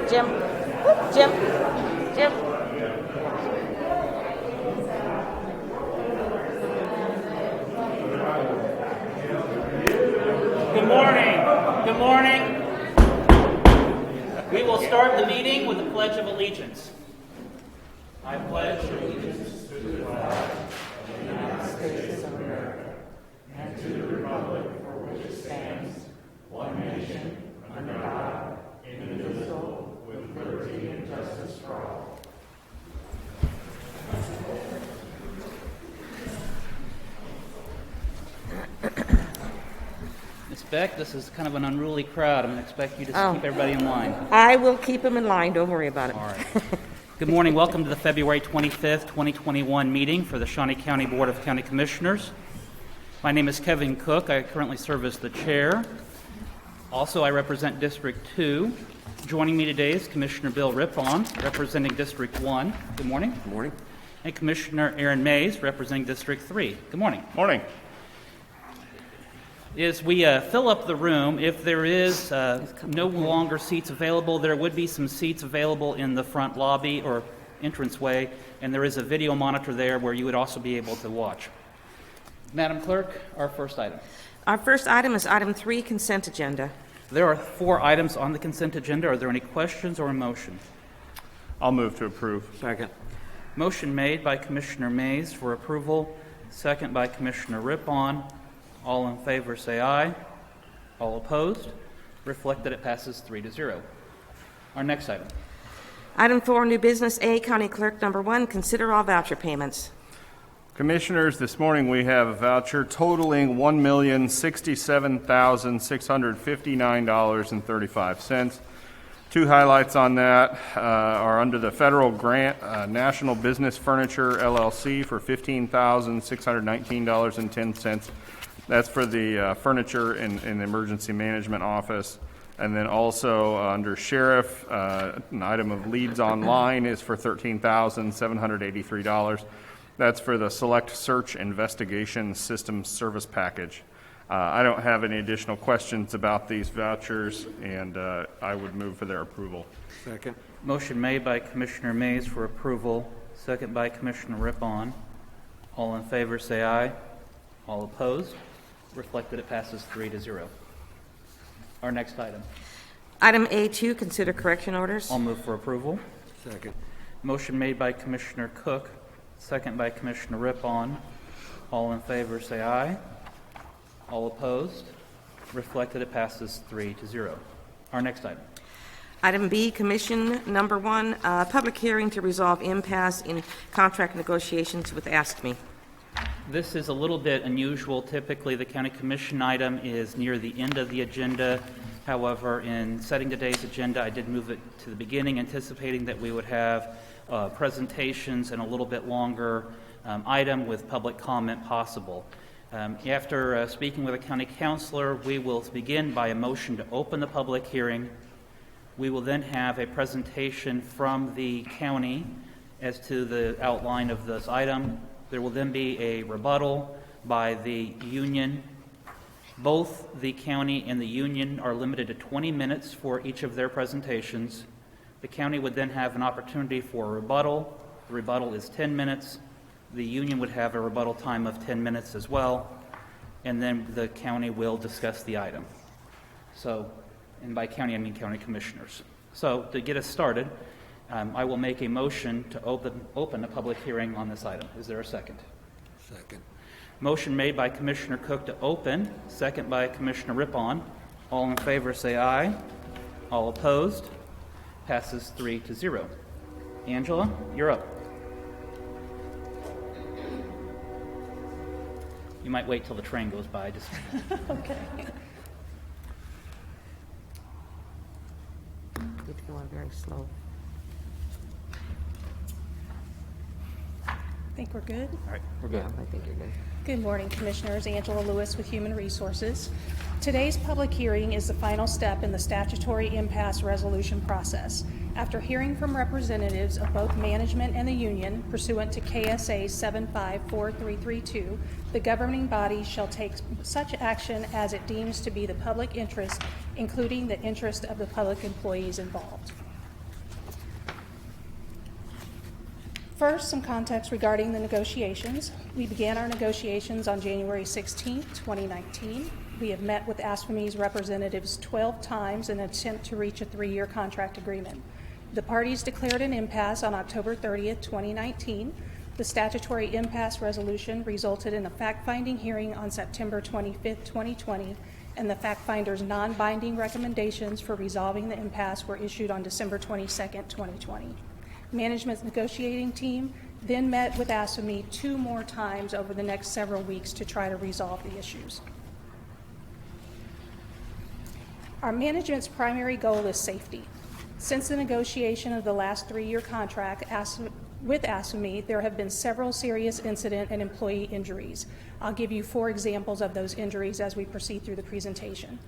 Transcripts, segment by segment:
Jim. Jim. Jim. Good morning. Good morning. We will start the meeting with the Pledge of Allegiance. I pledge allegiance to the flag of the United States of America and to the republic for which it stands, one nation, under God, indivisible, with liberty and justice for all. Ms. Beck, this is kind of an unruly crowd. I'm going to expect you to keep everybody in line. I will keep them in line. Don't worry about it. All right. Good morning. Welcome to the February 25th, 2021 meeting for the Shawnee County Board of County Commissioners. My name is Kevin Cook. I currently serve as the chair. Also, I represent District 2. Joining me today is Commissioner Bill Rippon, representing District 1. Good morning. Good morning. And Commissioner Aaron Mays, representing District 3. Good morning. Morning. As we fill up the room, if there is no longer seats available, there would be some seats available in the front lobby or entranceway, and there is a video monitor there where you would also be able to watch. Madam Clerk, our first item. Our first item is item 3, consent agenda. There are 4 items on the consent agenda. Are there any questions or a motion? I'll move to approve. Second. Motion made by Commissioner Mays for approval, second by Commissioner Rippon. All in favor say aye. All opposed? Reflect that it passes 3-0. Our next item. Item 4, new business A, County Clerk number 1, consider all voucher payments. Commissioners, this morning we have a voucher totaling $1,067,659.35. 2 highlights on that are under the federal grant, National Business Furniture, LLC, for $15,619.10. That's for the furniture in the emergency management office. And then also under sheriff, an item of leads online is for $13,783. That's for the Select Search Investigation System Service Package. I don't have any additional questions about these vouchers, and I would move for their approval. Second. Motion made by Commissioner Mays for approval, second by Commissioner Rippon. All in favor say aye. All opposed? Reflect that it passes 3-0. Our next item. Item A2, consider correction orders. I'll move for approval. Second. Motion made by Commissioner Cook, second by Commissioner Rippon. All in favor say aye. All opposed? Reflect that it passes 3-0. Our next item. Item B, Commission number 1, public hearing to resolve impasse in contract negotiations with ASKME. This is a little bit unusual. Typically, the County Commission item is near the end of the agenda. However, in setting today's agenda, I did move it to the beginning, anticipating that we would have presentations and a little bit longer item with public comment possible. After speaking with a county councilor, we will begin by a motion to open the public hearing. We will then have a presentation from the county as to the outline of this item. There will then be a rebuttal by the union. Both the county and the union are limited to 20 minutes for each of their presentations. The county would then have an opportunity for a rebuttal. The rebuttal is 10 minutes. The union would have a rebuttal time of 10 minutes as well. And then the county will discuss the item. So, and by county I mean county commissioners. So to get us started, I will make a motion to open a public hearing on this item. Is there a second? Second. Motion made by Commissioner Cook to open, second by Commissioner Rippon. All in favor say aye. All opposed? Passes 3-0. Angela, you're up. You might wait till the train goes by. Just Okay. Need to go on very slow. I think we're good. all right. We're good. Yeah, I think you're good. Good morning, Commissioners. Angela Lewis with Human Resources. Today's public hearing is the final step in the statutory impasse resolution process. After hearing from representatives of both management and the union pursuant to KSA 754332, the governing body shall take such action as it deems to be the public interest including the interest of the public employees involved. First, some context regarding the negotiations. We began our negotiations on January 16, 2019. We have met with ASFME's representatives 12 times in an attempt to reach a 3-year contract agreement. The parties declared an impasse on October 30, 2019. The statutory impasse resolution resulted in a fact-finding hearing on September 25, 2020, and the fact-finder's non-binding recommendations for resolving the impasse were issued on December 22, 2020. Management's negotiating team then met with ASFME 2 more times over the next several weeks to try to resolve the issues. Our management's primary goal is safety. Since the negotiation of the last 3-year contract with ASFME, there have been several serious incident and employee injuries. I'll give you 4 examples of those injuries as we proceed through the presentation.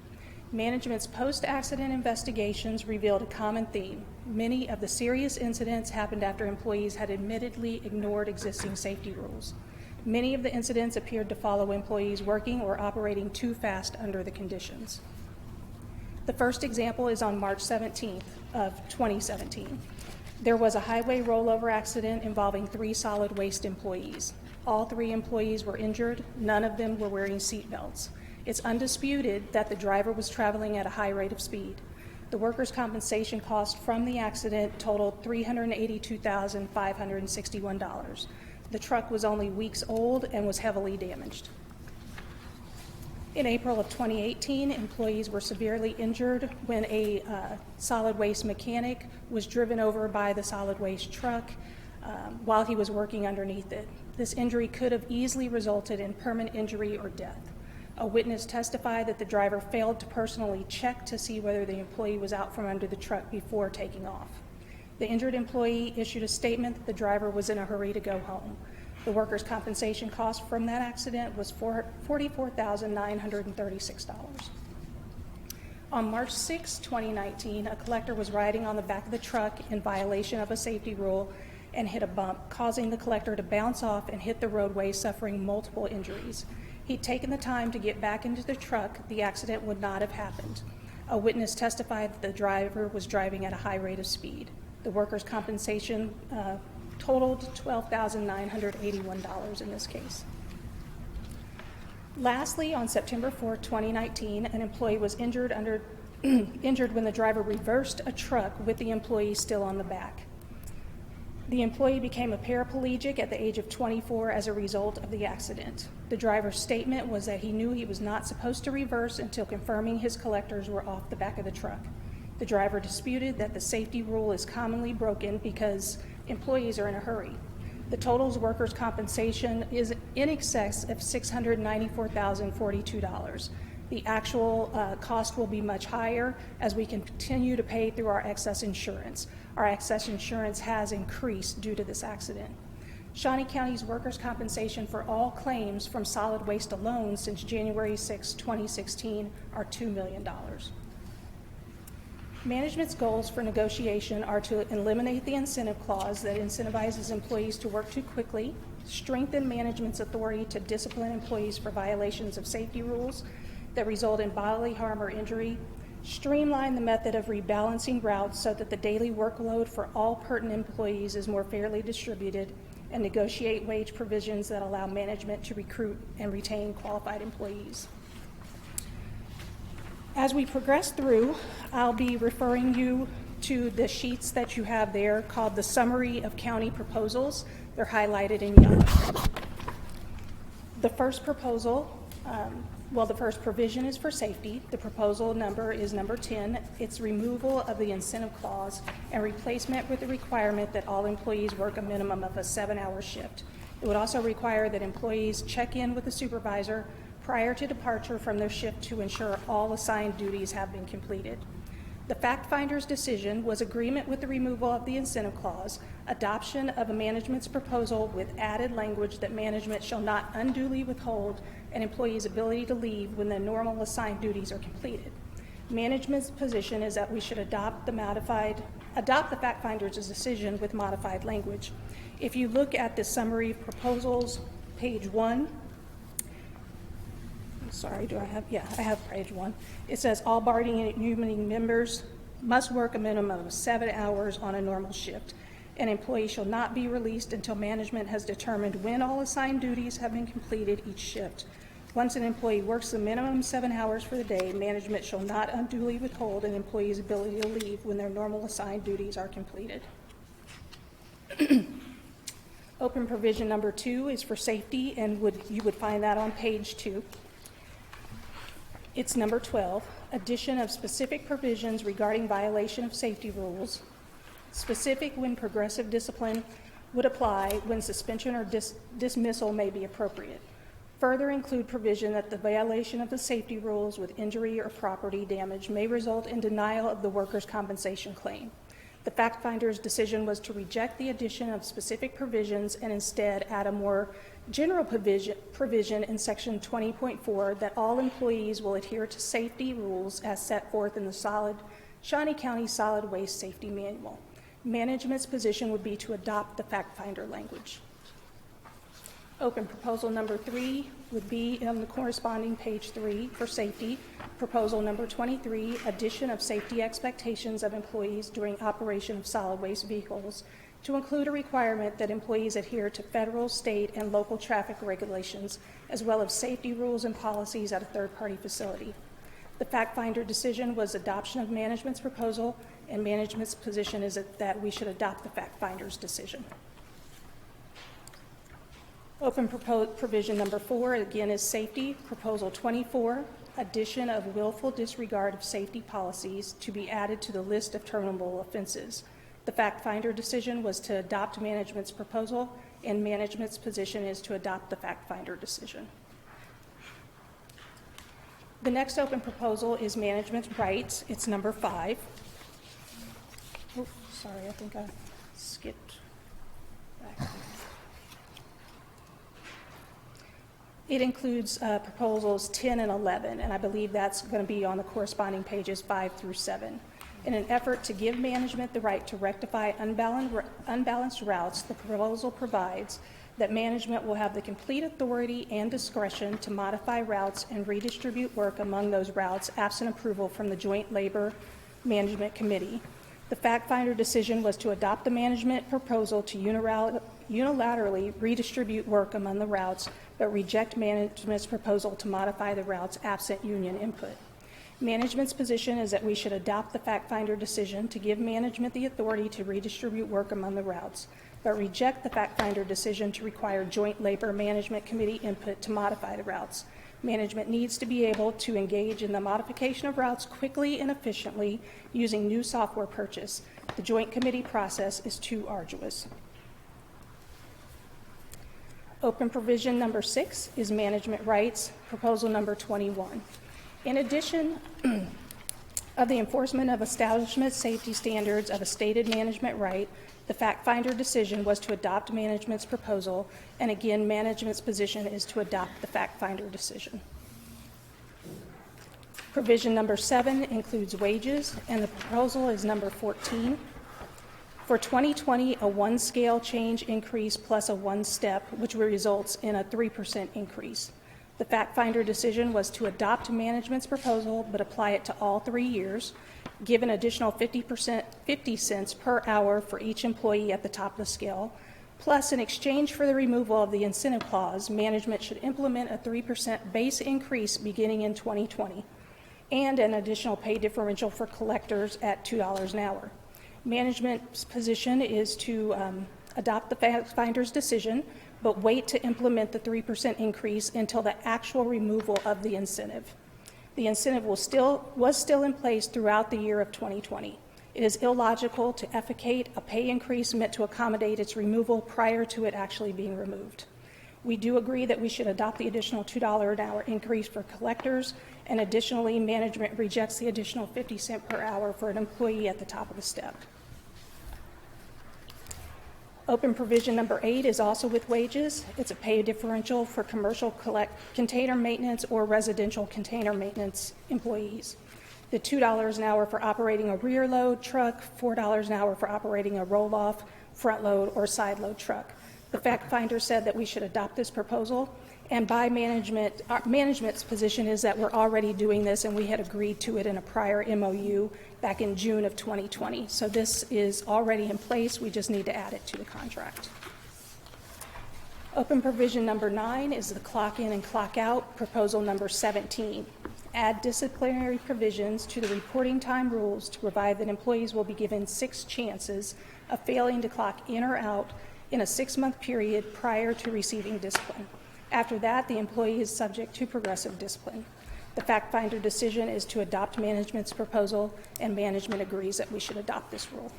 Management's post-accident investigations revealed a common theme. Many of the serious incidents happened after employees had admittedly ignored existing safety rules. Many of the incidents appeared to follow employees working or operating too fast under the conditions. The first example is on March 17th of 2017. There was a highway rollover accident involving 3 solid waste employees. All 3 employees were injured. None of them were wearing seat belts. It's undisputed that the driver was traveling at a high rate of speed. The workers' compensation cost from the accident totaled $382,561. The truck was only weeks old and was heavily damaged. In April of 2018, employees were severely injured when a solid waste mechanic was driven over by the solid waste truck while he was working underneath it. This injury could have easily resulted in permanent injury or death. A witness testified that the driver failed to personally check to see whether the employee was out from under the truck before taking off. The injured employee issued a statement that the driver was in a hurry to go home. The workers' compensation cost from that accident was $44,936. On March 6, 2019, a collector was riding on the back of the truck in violation of a safety rule and hit a bump, causing the collector to bounce off and hit the roadway, suffering multiple injuries. He'd taken the time to get back into the truck, the accident would not have happened. A witness testified that the driver was driving at a high rate of speed. The workers' compensation totaled $12,981 in this case. Lastly, on September 4, 2019, an employee was injured when the driver reversed a truck with the employee still on the back. The employee became a paraplegic at the age of 24 as a result of the accident. The driver's statement was that he knew he was not supposed to reverse until confirming his collectors were off the back of the truck. The driver disputed that the safety rule is commonly broken because employees are in a hurry. The total workers' compensation is in excess of $694,042. The actual cost will be much higher as we continue to pay through our excess insurance. Our excess insurance has increased due to this accident. Shawnee County's workers' compensation for all claims from solid waste alone since January 6, 2016 are $2 million. Management's goals for negotiation are to eliminate the incentive clause that incentivizes employees to work too quickly, strengthen management's authority to discipline employees for violations of safety rules that result in bodily harm or injury, streamline the method of rebalancing routes so that the daily workload for all pertinent employees is more fairly distributed, and negotiate wage provisions that allow management to recruit and retain qualified employees. As we progress through, I'll be referring you to the sheets that you have there called the Summary of County Proposals. They're highlighted in yellow. The first proposal, the first provision is for safety. The proposal number is number 10. It's removal of the incentive clause and replacement with the requirement that all employees work a minimum of a 7-hour shift. It would also require that employees check in with the supervisor prior to departure from their shift to ensure all assigned duties have been completed. The fact finder's decision was agreement with the removal of the incentive clause, adoption of a management's proposal with added language that management shall not unduly withhold an employee's ability to leave when the normal assigned duties are completed. Management's position is that we should adopt the fact finder's decision with modified language. If you look at the summary of proposals, page 1, sorry, I have page 1. It says all bargaining unit members must work a minimum of 7 hours on a normal shift. An employee shall not be released until management has determined when all assigned duties have been completed each shift. Once an employee works the minimum 7 hours for the day, management shall not unduly withhold an employee's ability to leave when their normal assigned duties are completed. Open provision number 2 is for safety, and you would find that on page 2. It's number 12, addition of specific provisions regarding violation of safety rules, specific when progressive discipline would apply, when suspension or dismissal may be appropriate. Further include provision that the violation of the safety rules with injury or property damage may result in denial of the workers' compensation claim. The fact finder's decision was to reject the addition of specific provisions and instead add a more general provision in section 20.4 that all employees will adhere to safety rules as set forth in the Shawnee County Solid Waste Safety Manual. Management's position would be to adopt the fact finder language. Open proposal number 3 would be on the corresponding page 3 for safety. Proposal number 23, addition of safety expectations of employees during operation of solid waste vehicles to include a requirement that employees adhere to federal, state, and local traffic regulations, as well as safety rules and policies at a third-party facility. The fact finder decision was adoption of management's proposal, and management's position is that we should adopt the fact finder's decision. Open provision number 4, again, is safety. Proposal 24, addition of willful disregard of safety policies to be added to the list of terminable offenses. The fact finder decision was to adopt management's proposal, and management's position is to adopt the fact finder decision. The next open proposal is management's rights. It's number 5. Oh, sorry, I think I skipped back. It includes proposals 10 and 11, and I believe that's going to be on the corresponding pages 5 through 7. In an effort to give management the right to rectify unbalanced routes, the proposal provides that management will have the complete authority and discretion to modify routes and redistribute work among those routes absent approval from the Joint Labor Management Committee. The fact finder decision was to adopt the management proposal to unilaterally redistribute work among the routes, but reject management's proposal to modify the routes absent union input. Management's position is that we should adopt the fact finder decision to give management the authority to redistribute work among the routes, but reject the fact finder decision to require Joint Labor Management Committee input to modify the routes. Management needs to be able to engage in the modification of routes quickly and efficiently using new software purchase. The joint committee process is too arduous. Open provision number 6 is management rights, proposal number 21. In addition of the enforcement of establishment safety standards of a stated management right, the fact finder decision was to adopt management's proposal, and again, management's position is to adopt the fact finder decision. Provision number 7 includes wages, and the proposal is number 14. For 2020, a 1 scale change increase plus a 1 step, which results in a 3% increase. The fact finder decision was to adopt management's proposal, but apply it to all 3 years, give an additional 50 cents per hour for each employee at the top of the scale, plus in exchange for the removal of the incentive clause, management should implement a 3% base increase beginning in 2020, and an additional pay differential for collectors at $2 an hour. Management's position is to adopt the fact finder's decision, but wait to implement the 3% increase until the actual removal of the incentive. The incentive was still in place throughout the year of 2020. It is illogical to effecate a pay increase meant to accommodate its removal prior to it actually being removed. We do agree that we should adopt the additional $2 an hour increase for collectors, and additionally, management rejects the additional 50 cents per hour for an employee at the top of the step. Open provision number 8 is also with wages. It's a pay differential for commercial container maintenance or residential container maintenance employees. The $2 an hour for operating a rear load truck, $4 an hour for operating a roll-off, front load, or side load truck. The fact finder said that we should adopt this proposal, And by management, management's position is that we're already doing this, and we had agreed to it in a prior MOU back in June of 2020. So this is already in place. We just need to add it to the contract. Open provision number 9 is the clock in and clock out, proposal number 17. Add disciplinary provisions to the reporting time rules to provide that employees will be given 6 chances of failing to clock in or out in a 6-month period prior to receiving discipline. After that, the employee is subject to progressive discipline. The fact finder decision is to adopt management's proposal, and management agrees that we should adopt this rule.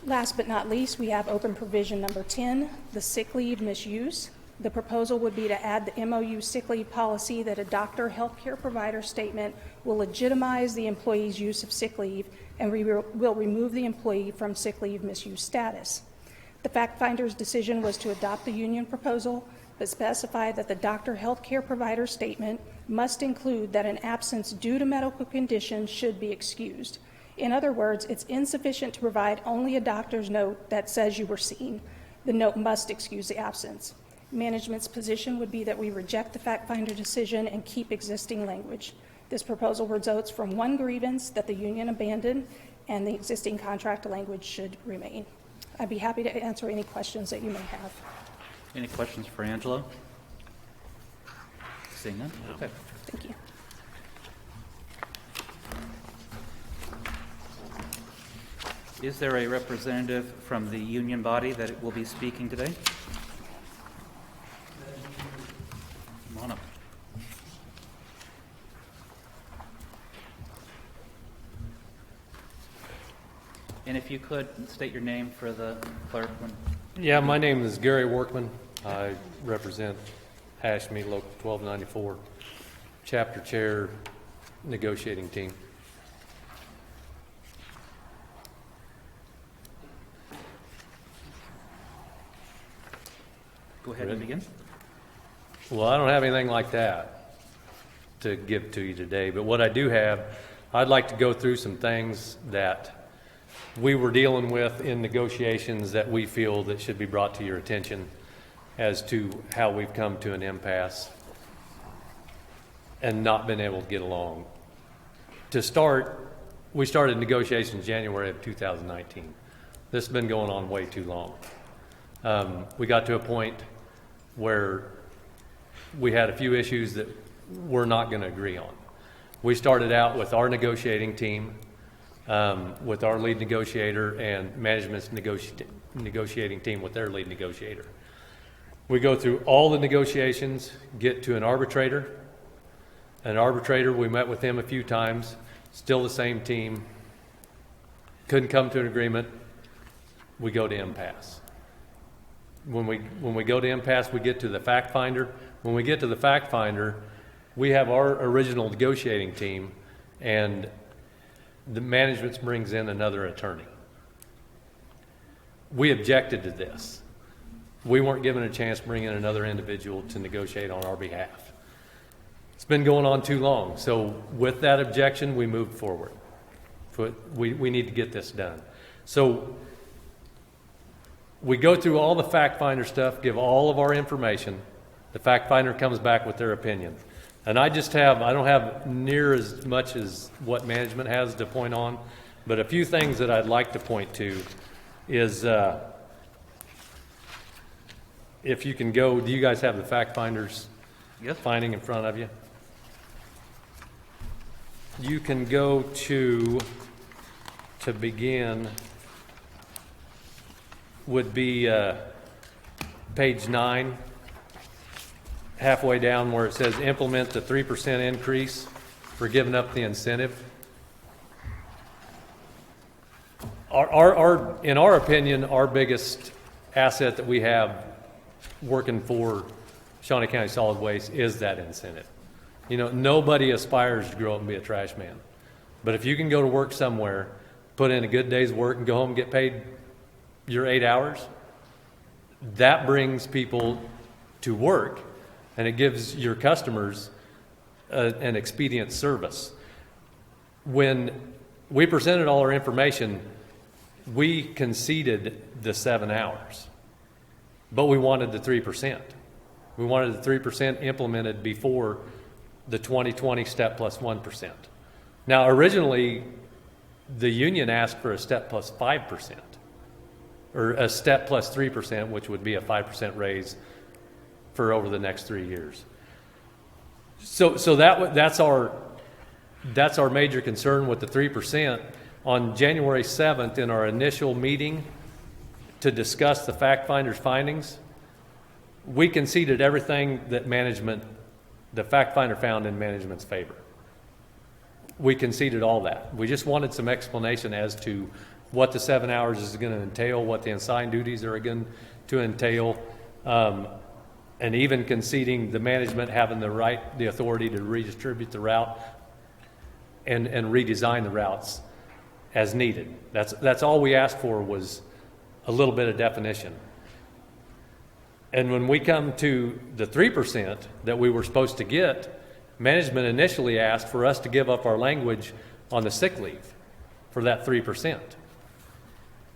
Last but not least, we have open provision number 10, the sick leave misuse. The proposal would be to add the MOU sick leave policy that a doctor, healthcare provider statement will legitimize the employee's use of sick leave, and we will remove the employee from sick leave misuse status. The fact finder's decision was to adopt the union proposal, but specify that the doctor, healthcare provider statement must include that an absence due to medical condition should be excused. In other words, it's insufficient to provide only a doctor's note that says you were seen. The note must excuse the absence. Management's position would be that we reject the fact finder decision and keep existing language. This proposal results from one grievance that the union abandoned, and the existing contract language should remain. I'd be happy to answer any questions that you may have. Any questions for Angela? Seeing none? Okay. Thank you. Is there a representative from the union body that will be speaking today? Come on up. And if you could, state your name for the clerk. Yeah, my name is Gary Workman. I represent Ashme Local 1294, Chapter Chair, Negotiating Team. Go ahead and begin. Well, I don't have anything like that to give to you today, but what I do have, I'd like to go through some things that we were dealing with in negotiations that we feel that should be brought to your attention as to how we've come to an impasse and not been able to get along. To start, we started negotiations January of 2019. This has been going on way too long. We got to a point where we had a few issues that we're not going to agree on. We started out with our negotiating team, with our lead negotiator, and management's negotiating team with their lead negotiator. We go through all the negotiations, get to an arbitrator. An arbitrator, we met with him a few times, still the same team, couldn't come to an agreement. We go to impasse. When we go to impasse, we get to the fact finder. When we get to the fact finder, we have our original negotiating team, and the management brings in another attorney. We objected to this. We weren't given a chance to bring in another individual to negotiate on our behalf. It's been going on too long. So with that objection, we moved forward. We need to get this done. So we go through all the fact finder stuff, give all of our information. The fact finder comes back with their opinion. And I don't have near as much as what management has to point on, but a few things that I'd like to point to is, if you can go, do you guys have the fact finder's finding in front of you? You can go to begin, would be page 9. Halfway down where it says implement the 3% increase for giving up the incentive. In our opinion, our biggest asset that we have working for Shawnee County Solid Waste is that incentive. You know, nobody aspires to grow up and be a trash man. But if you can go to work somewhere, put in a good day's work, and go home and get paid your 8 hours, that brings people to work. And it gives your customers an expedient service. When we presented all our information, we conceded the 7 hours, but we wanted the 3%. We wanted the 3% implemented before the 2020 step plus 1%. Now, originally, the union asked for a step plus 5%, or a step plus 3%, which would be a 5% raise for over the next 3 years. So that's our major concern with the 3%. On January 7th, in our initial meeting to discuss the fact finder's findings, we conceded everything that the fact finder found in management's favor. We conceded all that. We just wanted some explanation as to what the 7 hours is going to entail, what the assigned duties are going to entail, and even conceding the management having the authority to redistribute the route and redesign the routes as needed. That's all we asked for, was a little bit of definition. And when we come to the 3% that we were supposed to get, management initially asked for us to give up our language on the sick leave for that 3%.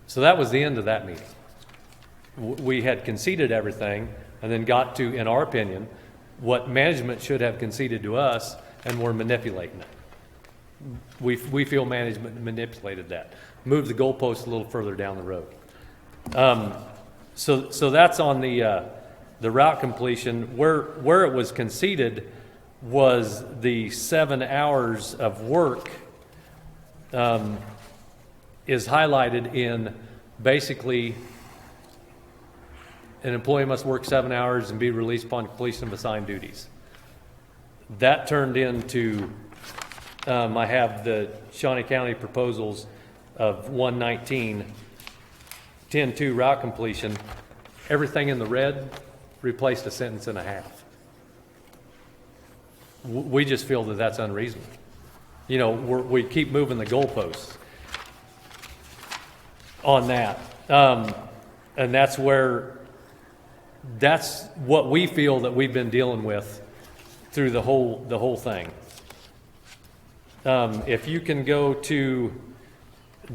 So that was the end of that meeting. We had conceded everything and then got to, in our opinion, what management should have conceded to us, and we're manipulating it. We feel management manipulated that, moved the goalpost a little further down the road. So that's on the route completion. Where it was conceded was the 7 hours of work is highlighted in basically an employee must work 7 hours and be released upon completion of assigned duties. That turned into I have the Shawnee County proposals of 119, 10-2 route completion. Everything in the red replaced a sentence and a half. We just feel that that's unreasonable. You know, we keep moving the goalposts on that. And that's what we feel that we've been dealing with through the whole thing. If you can go to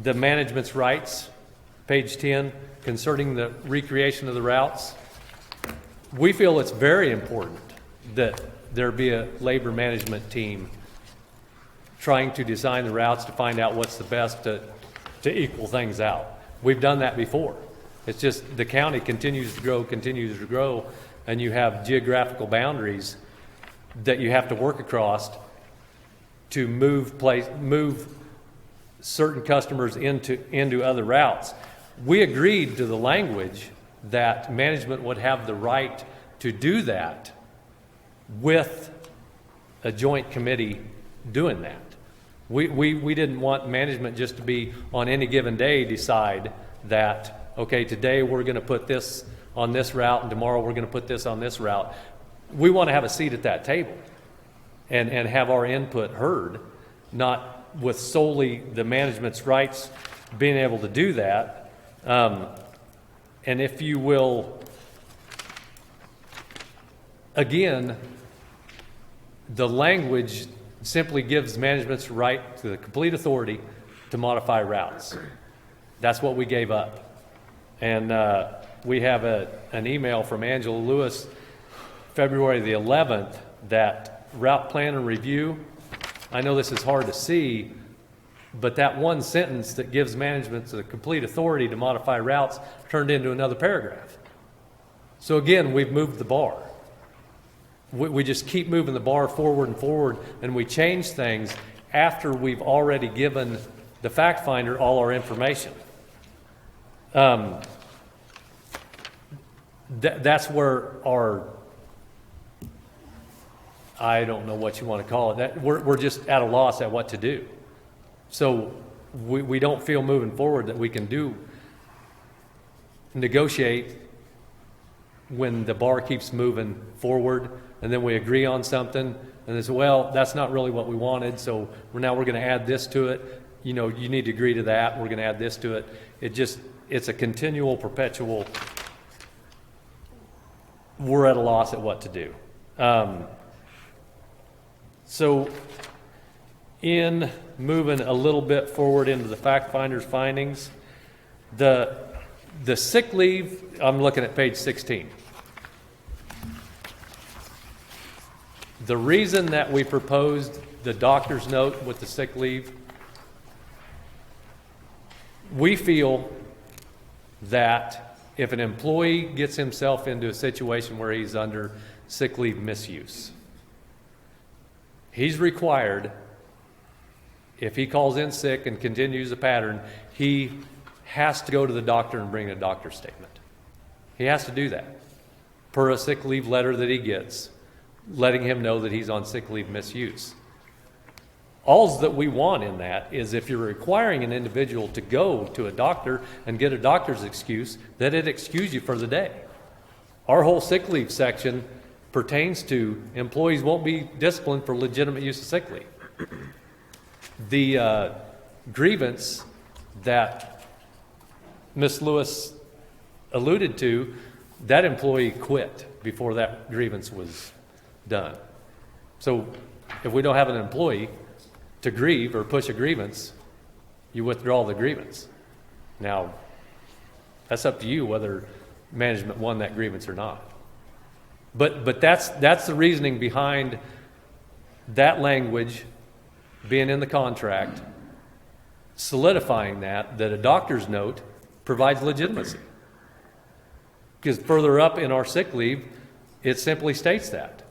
the management's rights, page 10, concerning the recreation of the routes, we feel it's very important that there be a labor management team trying to design the routes to find out what's the best to equal things out. We've done that before. It's just the county continues to grow, and you have geographical boundaries that you have to work across to move certain customers into other routes. We agreed to the language that management would have the right to do that with a joint committee doing that. We didn't want management just to be on any given day decide that, okay, today we're going to put this on this route and tomorrow we're going to put this on this route. We want to have a seat at that table and have our input heard, not with solely the management's rights being able to do that. And if you will, again, the language simply gives management's right to the complete authority to modify routes. That's what we gave up. And we have an email from Angela Lewis, February the 11th, that route plan and review, I know this is hard to see, but that one sentence that gives management the complete authority to modify routes turned into another paragraph. So again, we've moved the bar. We just keep moving the bar forward and forward, and we change things after we've already given the fact finder all our information. That's where our, I don't know what you want to call it, that we're just at a loss at what to do. So we don't feel moving forward that we can negotiate when the bar keeps moving forward, and then we agree on something, and it's, well, that's not really what we wanted, so we're going to add this to it. You know, you need to agree to that. We're going to add this to it. It's a continual, perpetual, we're at a loss at what to do. So in moving a little bit forward into the fact finder's findings, the sick leave, I'm looking at page 16. The reason that we proposed the doctor's note with the sick leave, we feel that if an employee gets himself into a situation where he's under sick leave misuse, he's required, if he calls in sick and continues the pattern, he has to go to the doctor and bring a doctor's statement. He has to do that per a sick leave letter that he gets, letting him know that he's on sick leave misuse. All that we want in that is if you're requiring an individual to go to a doctor and get a doctor's excuse, that it excuse you for the day. Our whole sick leave section pertains to employees won't be disciplined for legitimate use of sick leave. The grievance that Ms. Lewis alluded to, that employee quit before that grievance was done. So if we don't have an employee to grieve or push a grievance, you withdraw the grievance. Now, that's up to you whether management won that grievance or not. But that's the reasoning behind that language being in the contract, solidifying that a doctor's note provides legitimacy. Because further up in our sick leave, it simply states that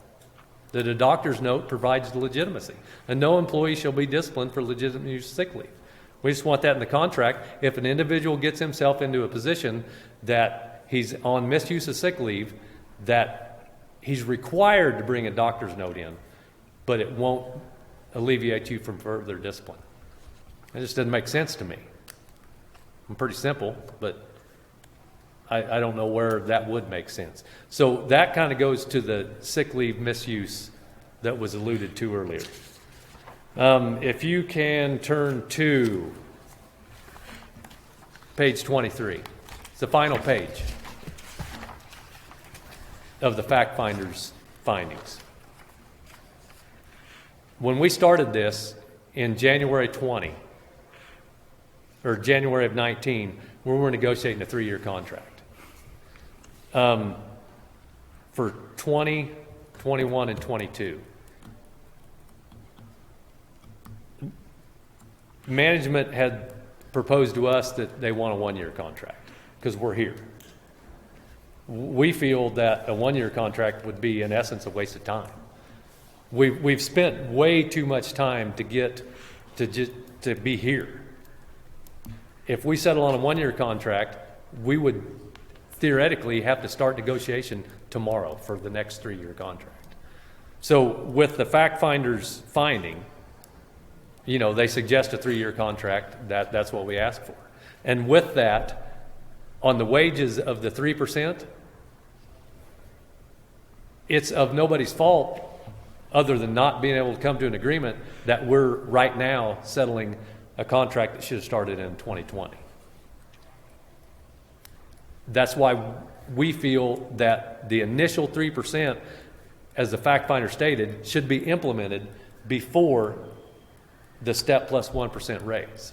a doctor's note provides legitimacy. And no employee shall be disciplined for legitimate use of sick leave. We just want that in the contract. If an individual gets himself into a position that he's on misuse of sick leave, that he's required to bring a doctor's note in, but it won't alleviate you from further discipline. It just doesn't make sense to me. I'm pretty simple, but I don't know where that would make sense. So that kind of goes to the sick leave misuse that was alluded to earlier. If you can turn to page 23. It's the final page of the fact finder's findings. When we started this in January 20, or January of 19, we were negotiating a 3-year contract. For 20, 21, and 22. Management had proposed to us that they want a 1-year contract because we're here. We feel that a 1-year contract would be, in essence, a waste of time. We've spent way too much time to get to be here. If we settle on a 1-year contract, we would theoretically have to start negotiation tomorrow for the next 3-year contract. So with the fact finder's finding, they suggest a 3-year contract. That's what we ask for. And with that, on the wages of the 3%, it's of nobody's fault other than not being able to come to an agreement that we're right now settling a contract that should have started in 2020. That's why we feel that the initial 3%, as the fact finder stated, should be implemented before the step plus 1% raise.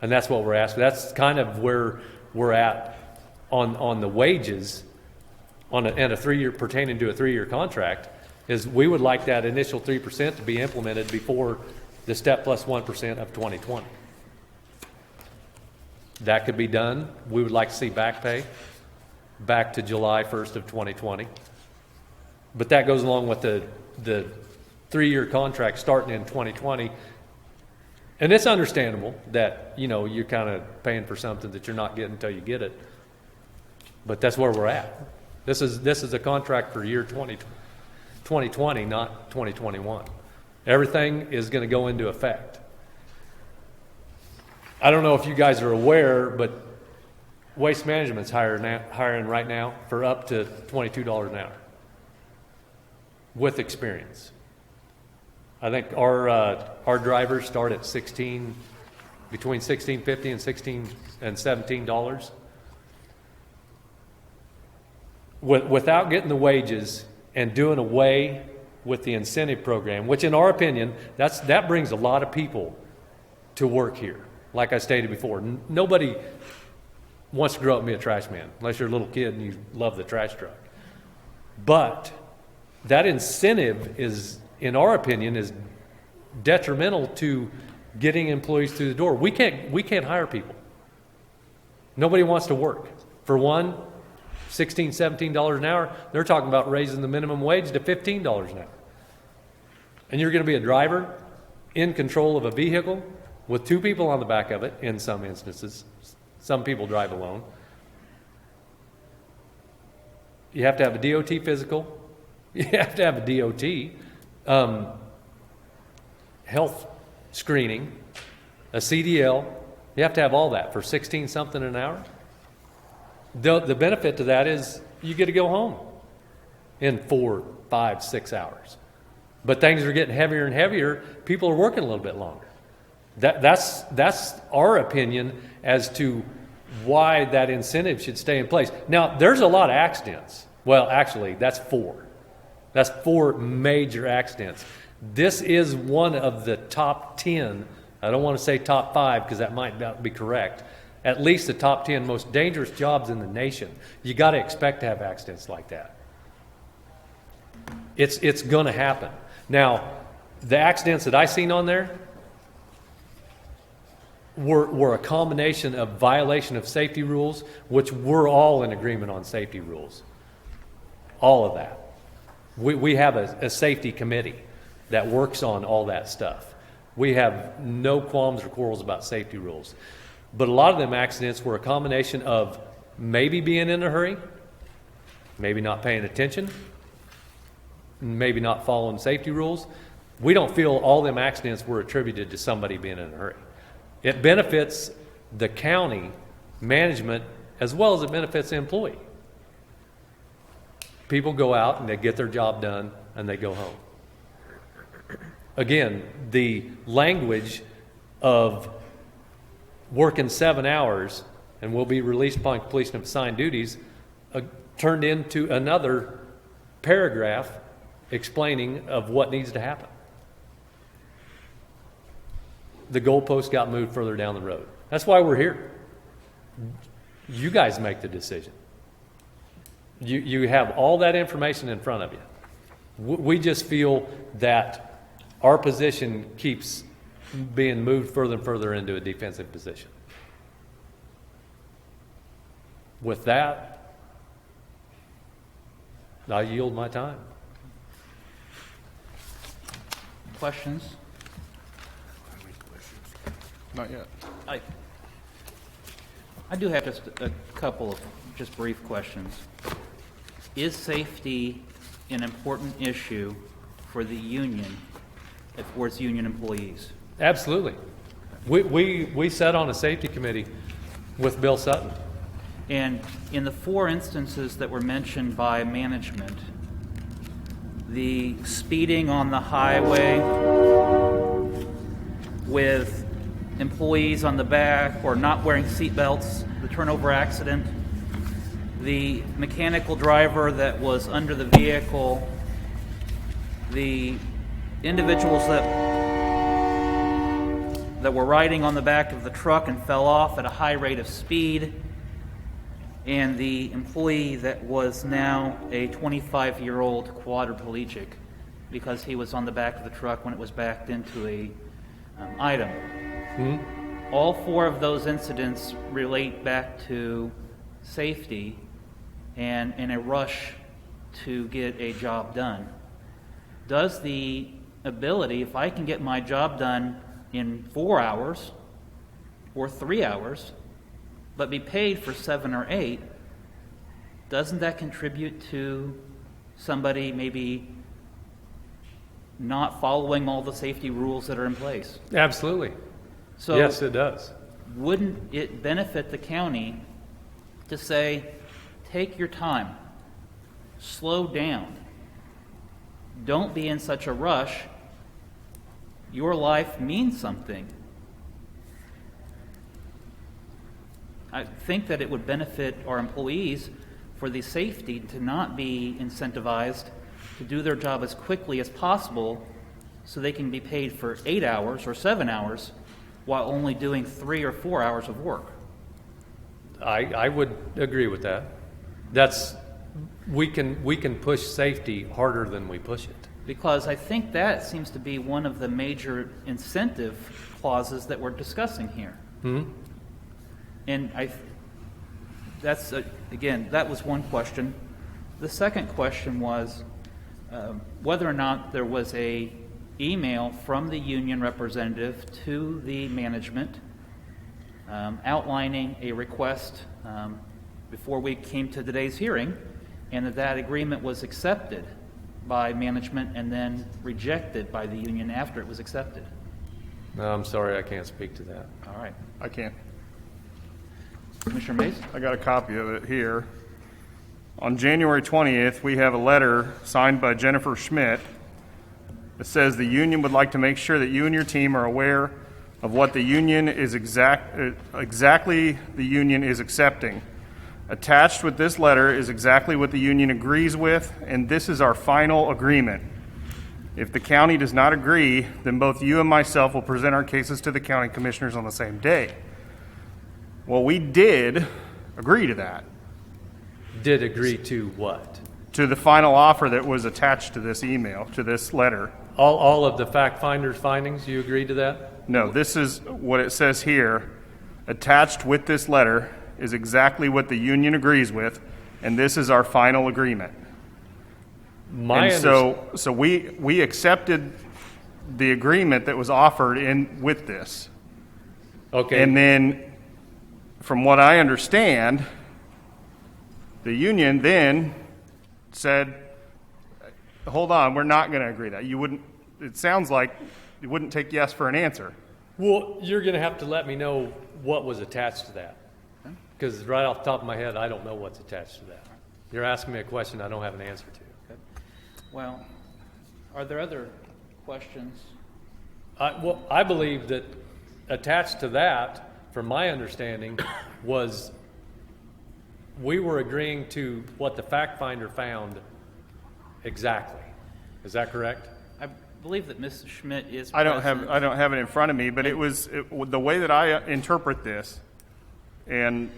And that's what we're asking. That's kind of where we're at on the wages and a 3-year pertaining to a 3-year contract, is we would like that initial 3% to be implemented before the step plus 1% of 2020. That could be done. We would like to see back pay back to July 1st of 2020. But that goes along with the 3-year contract starting in 2020. And it's understandable that, you're kind of paying for something that you're not getting until you get it. But that's where we're at. This is a contract for year 2020, not 2021. Everything is going to go into effect. I don't know if you guys are aware, but Waste Management's hiring right now for up to $22 an hour with experience. I think our drivers start at between $16.50 and $17. Without getting the wages and doing away with the incentive program, which in our opinion, that brings a lot of people to work here. Like I stated before, nobody wants to grow up and be a trash man, unless you're a little kid and you love the trash truck. But that incentive is, in our opinion, is detrimental to getting employees through the door. We can't hire people. Nobody wants to work. For one, $16, $17 an hour, they're talking about raising the minimum wage to $15 an hour. And you're going to be a driver in control of a vehicle with two people on the back of it in some instances. Some people drive alone. You have to have a DOT physical. You have to have a DOT health screening, a CDL. You have to have all that for 16 something an hour. The benefit to that is you get to go home in 4, 5, 6 hours. But things are getting heavier and heavier. People are working a little bit longer. That's our opinion as to why that incentive should stay in place. Now, there's a lot of accidents. Well, actually, that's 4. That's 4 major accidents. This is one of the top 10. I don't want to say top 5 because that might not be correct. At least the top 10 most dangerous jobs in the nation. You got to expect to have accidents like that. It's going to happen. Now, the accidents that I seen on there were a combination of violation of safety rules, which we're all in agreement on safety rules. All of that. We have a safety committee that works on all that stuff. We have no qualms or quarrels about safety rules. But a lot of them accidents were a combination of maybe being in a hurry, maybe not paying attention, maybe not following safety rules. We don't feel all them accidents were attributed to somebody being in a hurry. It benefits the county management as well as it benefits the employee. People go out and they get their job done and they go home. Again, the language of working 7 hours and will be released upon completion of assigned duties turned into another paragraph explaining of what needs to happen. The goalpost got moved further down the road. That's why we're here. You guys make the decision. You have all that information in front of you. We just feel that our position keeps being moved further and further into a defensive position. With that, I yield my time. Questions? Not yet. I do have just a couple of just brief questions. Is safety an important issue for the union, for its union employees? Absolutely. We sat on a safety committee with Bill Sutton. And in the 4 instances that were mentioned by management, the speeding on the highway with employees on the back or not wearing seatbelts, the turnover accident, the mechanical driver that was under the vehicle, the individuals that were riding on the back of the truck and fell off at a high rate of speed, and the employee that was now a 25-year-old quadriplegic because he was on the back of the truck when it was backed into a item. Mm-hmm. All 4 of those incidents relate back to safety and in a rush to get a job done. Does the ability, if I can get my job done in 4 hours or 3 hours, but be paid for 7 or 8, doesn't that contribute to somebody maybe not following all the safety rules that are in place? Absolutely. So yes, it does. Wouldn't it benefit the county to say, take your time, slow down, don't be in such a rush, your life means something? I think that it would benefit our employees for the safety to not be incentivized to do their job as quickly as possible so they can be paid for 8 hours or 7 hours while only doing 3 or 4 hours of work. I would agree with that. That's we can push safety harder than we push it. Because I think that seems to be one of the major incentive clauses that we're discussing here. And again, that was one question. The second question was whether or not there was a email from the union representative to the management outlining a request before we came to today's hearing, and that agreement was accepted by management and then rejected by the union after it was accepted. No, I'm sorry, I can't speak to that. All right. I can't. Commissioner Mays? I got a copy of it here. On January 20th, we have a letter signed by Jennifer Schmidt that says the union would like to make sure that you and your team are aware of what the union is exactly the union is accepting. Attached with this letter is exactly what the union agrees with, and this is our final agreement. If the county does not agree, then both you and myself will present our cases to the county commissioners on the same day. Well, we did agree to that. Did agree to what? To the final offer that was attached to this email, to this letter. All of the fact finder's findings, you agreed to that? No, this is what it says here. Attached with this letter is exactly what the union agrees with, and this is our final agreement. So we accepted the agreement that was offered in with this. Okay. And then, from what I understand, the union then said, hold on, we're not going to agree that. You wouldn't, it sounds like you wouldn't take yes for an answer. Well, you're going to have to let me know what was attached to that. Because right off the top of my head, I don't know what's attached to that. You're asking me a question I don't have an answer to. Okay. Well, are there other questions? I believe that attached to that, from my understanding, was we were agreeing to what the fact finder found exactly. Is that correct? I believe that Ms. Schmidt is I don't present. have it in front of me, but it was the way that I interpret this, and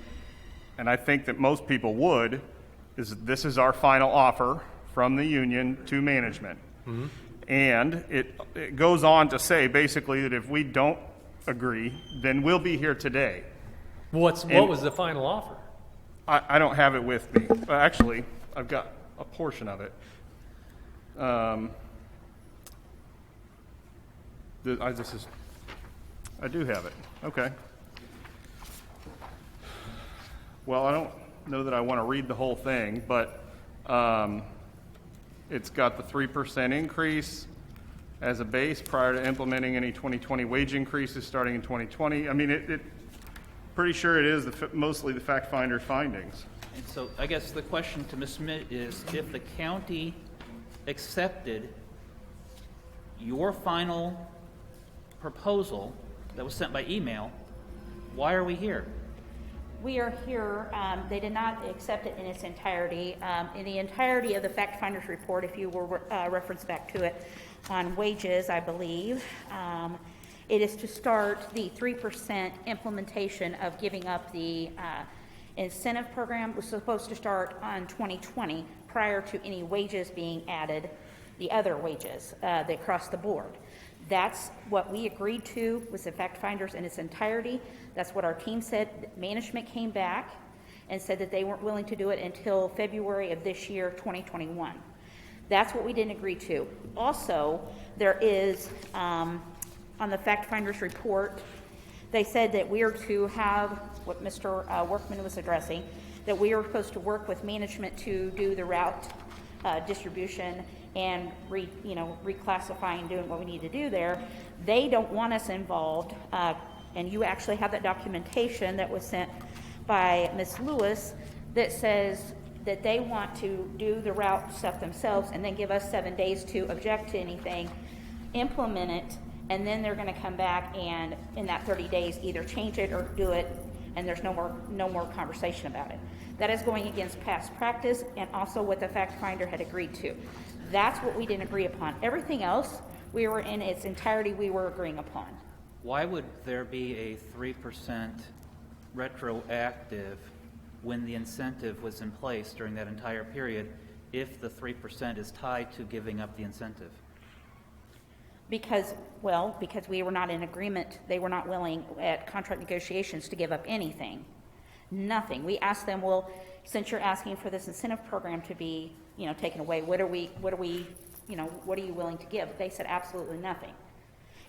I think that most people would, is this is our final offer from the union to management. Mm-hmm. And it goes on to say basically that if we don't agree, then we'll be here today. What was the final offer? I don't have it with me. Actually, I've got a portion of it. I do have it. Okay. Well, I don't know that I want to read the whole thing, but it's got the 3% increase as a base prior to implementing any 2020 wage increases starting in 2020. I mean, pretty sure it is mostly the fact finder's findings. And so I guess the question to Ms. Schmidt is, if the county accepted your final proposal that was sent by email, why are we here? We are here, they did not accept it in its entirety. In the entirety of the fact finder's report, if you will reference back to it on wages, I believe, it is to start the 3% implementation of giving up the incentive program. Was supposed to start on 2020 prior to any wages being added, the other wages that across the board. That's what we agreed to with the fact finders in its entirety. That's what our team said. Management came back and said that they weren't willing to do it until February of this year, 2021. That's what we didn't agree to. Also, there is, on the fact finders report, they said that we are to have, what Mr. Workman was addressing, that we are supposed to work with management to do the route distribution and reclassifying, doing what we need to do there. They don't want us involved, and you actually have that documentation that was sent by Ms. Lewis that says that they want to do the route stuff themselves and then give us 7 days to object to anything, implement it, and then they're going to come back and in that 30 days either change it or do it, and there's no more conversation about it. That is going against past practice and also what the fact finder had agreed to. That's what we didn't agree upon. Everything else, we were in its entirety, we were agreeing upon. Why would there be a 3% retroactive when the incentive was in place during that entire period if the 3% is tied to giving up the incentive? Because we were not in agreement. They were not willing at contract negotiations to give up anything. Nothing. We asked them, well, since you're asking for this incentive program to be, taken away, what are you willing to give? They said absolutely nothing.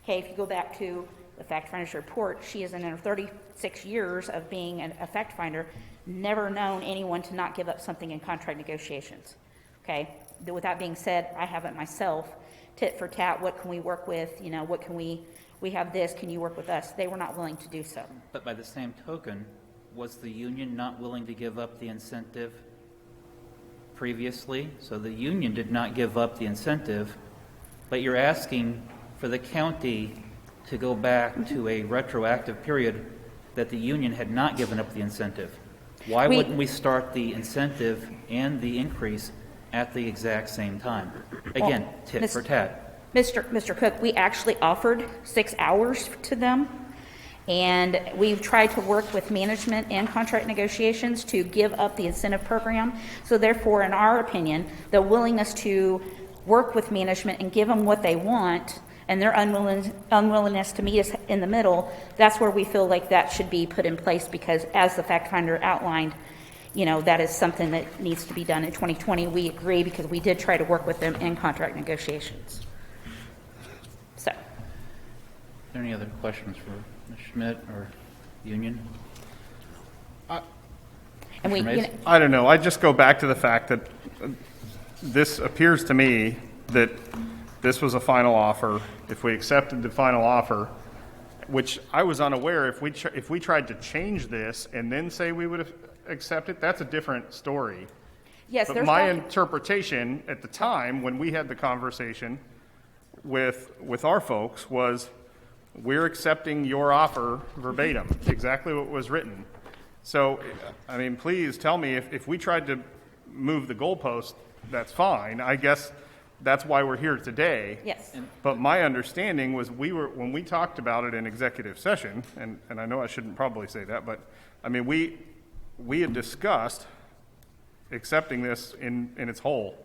Okay, if you go back to the fact finder's report, she is in her 36 years of being a fact finder, never known anyone to not give up something in contract negotiations. Okay, with that being said, I have it myself, tit for tat, what can we work with, what can we have this, can you work with us? They were not willing to do so. But by the same token, was the union not willing to give up the incentive previously? So the union did not give up the incentive, but you're asking for the county to go back to a retroactive period that the union had not given up the incentive. Why wouldn't we start the incentive and the increase at the exact same time? Again, tit for tat. Mr. Cook, we actually offered 6 hours to them, and we've tried to work with management and contract negotiations to give up the incentive program. So therefore, in our opinion, the willingness to work with management and give them what they want and their unwillingness to meet us in the middle, that's where we feel like that should be put in place, because as the fact finder outlined, that is something that needs to be done in 2020. We agree, because we did try to work with them in contract negotiations. So. Are there any other questions for Ms. Schmidt or union? And I don't know. I just go back to the fact that this appears to me that this was a final offer. If we accepted the final offer, which I was unaware, if we tried to change this and then say we would have accepted, that's a different story. yes, But there's my interpretation at the time when we had the conversation with our folks was, we're accepting your offer verbatim, exactly what was written. So, please tell me if we tried to move the goalpost, that's fine. I guess that's why we're here today. Yes. But my understanding was when we talked about it in executive session, and I know I shouldn't probably say that, but we had discussed accepting this in its whole.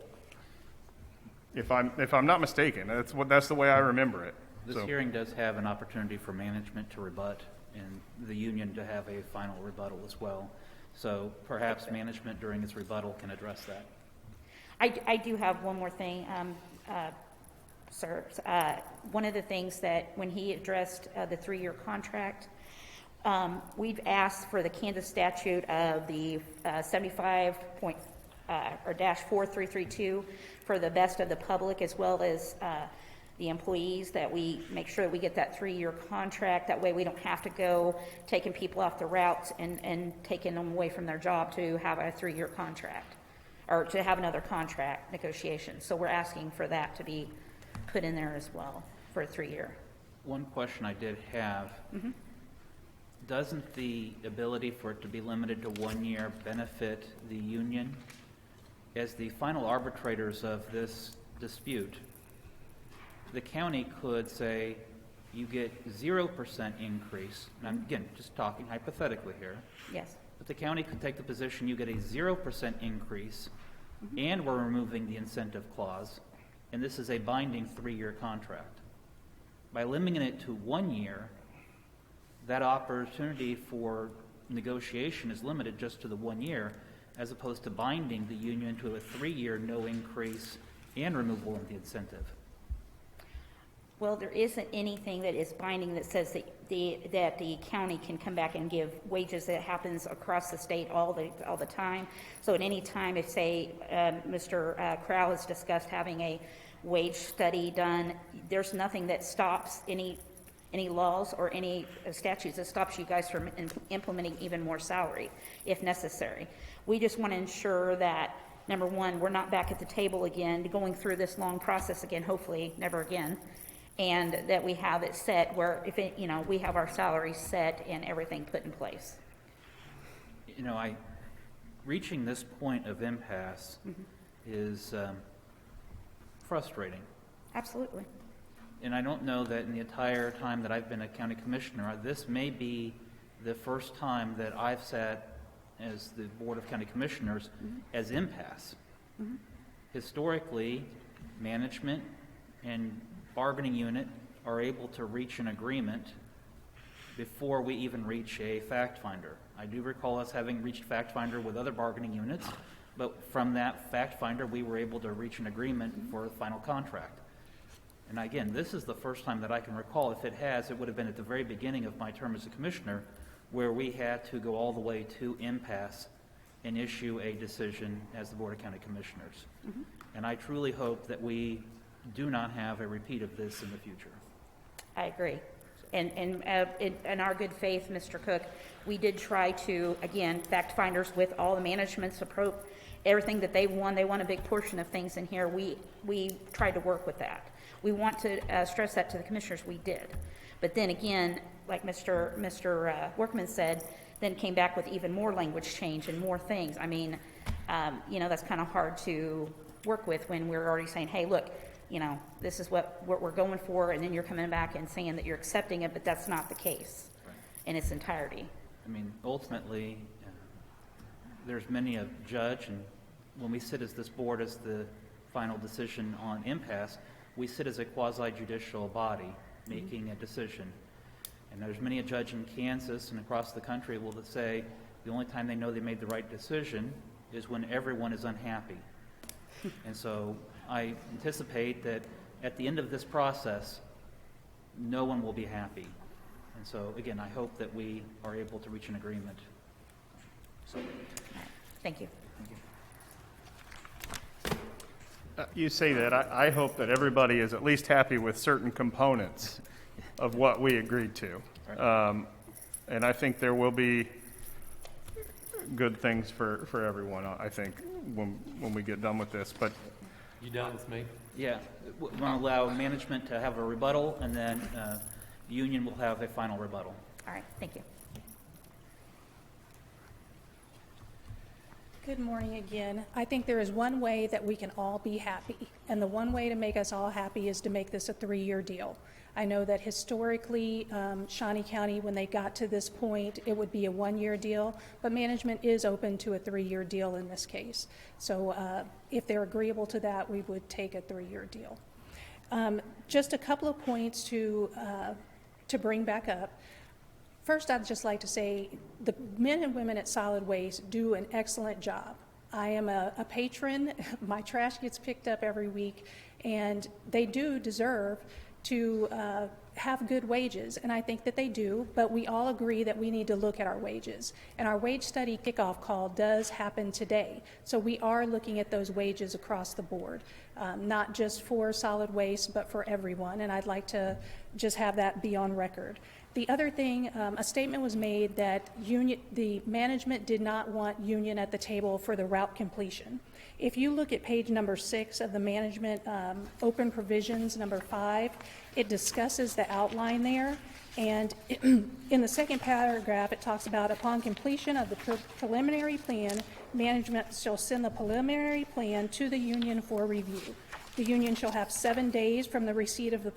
If I'm not mistaken, that's the way I remember it. This hearing does have an opportunity for management to rebut and the union to have a final rebuttal as well. So perhaps management during its rebuttal can address that. I do have one more thing, sir. One of the things that when he addressed the 3-year contract, we've asked for the Kansas statute of the 75.-4332 for the best of the public, as well as the employees, that we make sure that we get that 3-year contract. That way we don't have to go taking people off the routes and taking them away from their job to have a 3-year contract, or to have another contract negotiation. So we're asking for that to be put in there as well for a 3-year. One question I did have, doesn't the ability for it to be limited to 1 year benefit the union? As the final arbitrators of this dispute, the county could say, you get 0% increase, and I'm again just talking hypothetically here, Yes. but the county could take the position you get a 0% increase, and we're removing the incentive clause, and this is a binding 3-year contract. By limiting it to 1 year, that opportunity for negotiation is limited just to the 1 year, as opposed to binding the union to a 3-year no increase and removal of the incentive. Well, there isn't anything that is binding that says that the county can come back and give wages. That happens across the state all the time. So at any time, if say Mr. Crowell has discussed having a wage study done, there's nothing that stops any laws or any statutes that stops you guys from implementing even more salary if necessary. We just want to ensure that, number one, we're not back at the table again, going through this long process again, hopefully never again, and that we have it set where we have our salaries set and everything put in place. Reaching this point of impasse is frustrating. Absolutely. And I don't know that in the entire time that I've been a county commissioner, this may be the first time that I've sat as the Board of County Commissioners as impasse. Historically, management and bargaining unit are able to reach an agreement before we even reach a fact finder. I do recall us having reached fact finder with other bargaining units, but from that fact finder, we were able to reach an agreement for the final contract. And again, this is the first time that I can recall. If it has, it would have been at the very beginning of my term as a commissioner, where we had to go all the way to impasse and issue a decision as the Board of County Commissioners. And I truly hope that we do not have a repeat of this in the future. I agree. And in our good faith, Mr. Cook, we did try to, again, fact finders with all the management's approach, everything that they won a big portion of things in here. We tried to work with that. We want to stress that to the commissioners. We did. But then again, like Mr. Workman said, then came back with even more language change and more things. I mean, that's kind of hard to work with when we're already saying, hey, look, this is what we're going for, and then you're coming back and saying that you're accepting it, but that's not the case in its entirety. I mean, ultimately, there's many a judge, and when we sit as this board as the final decision on impasse, we sit as a quasi-judicial body making a decision. And there's many a judge in Kansas and across the country will say the only time they know they made the right decision is when everyone is unhappy. And so I anticipate that at the end of this process, no one will be happy. And so, again, I hope that we are able to reach an agreement. So, Thank you. You say that. I hope that everybody is at least happy with certain components of what we agreed to. And I think there will be good things for everyone, I think, when we get done with this. But You done with me? yeah, we want to allow management to have a rebuttal, and then the union will have a final rebuttal. All right, thank you. Good morning again. I think there is one way that we can all be happy, and the one way to make us all happy is to make this a 3-year deal. I know that historically, Shawnee County, when they got to this point, it would be a 1-year deal, but management is open to a 3-year deal in this case. So if they're agreeable to that, we would take a 3-year deal. Just a couple of points to bring back up. First, I'd just like to say the men and women at Solid Waste do an excellent job. I am a patron. My trash gets picked up every week, and they do deserve to have good wages, and I think that they do, but we all agree that we need to look at our wages. And our wage study kickoff call does happen today. So we are looking at those wages across the board, not just for Solid Waste, but for everyone, and I'd like to just have that be on record. The other thing, a statement was made that the management did not want union at the table for the route completion. If you look at page number 6 of the management open provisions, number 5, it discusses the outline there. And in the second paragraph, it talks about upon completion of the preliminary plan, management shall send the preliminary plan to the union for review. The union shall have 7 days from the receipt of the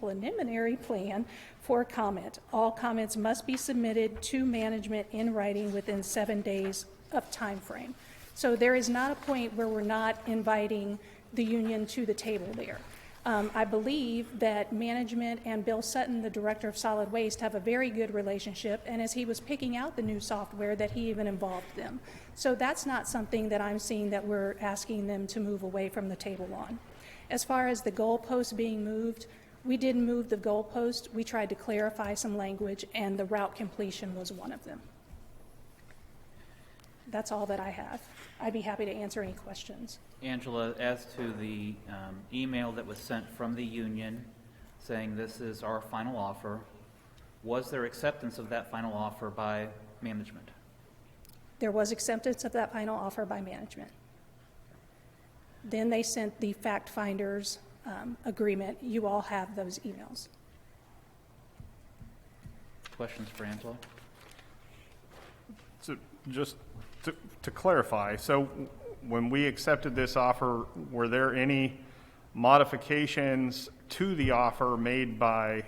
preliminary plan for comment. All comments must be submitted to management in writing within 7 days of time frame. So there is not a point where we're not inviting the union to the table there. I believe that management and Bill Sutton, the director of Solid Waste, have a very good relationship, and as he was picking out the new software, that he even involved them. So that's not something that I'm seeing that we're asking them to move away from the table on. As far as the goalpost being moved, we didn't move the goalpost. We tried to clarify some language, and the route completion was one of them. That's all that I have. I'd be happy to answer any questions. Angela, as to the email that was sent from the union saying this is our final offer, was there acceptance of that final offer by management? There was acceptance of that final offer by management. Then they sent the fact finders agreement. You all have those emails. Questions for Angela? So just to clarify, so when we accepted this offer, were there any modifications to the offer made by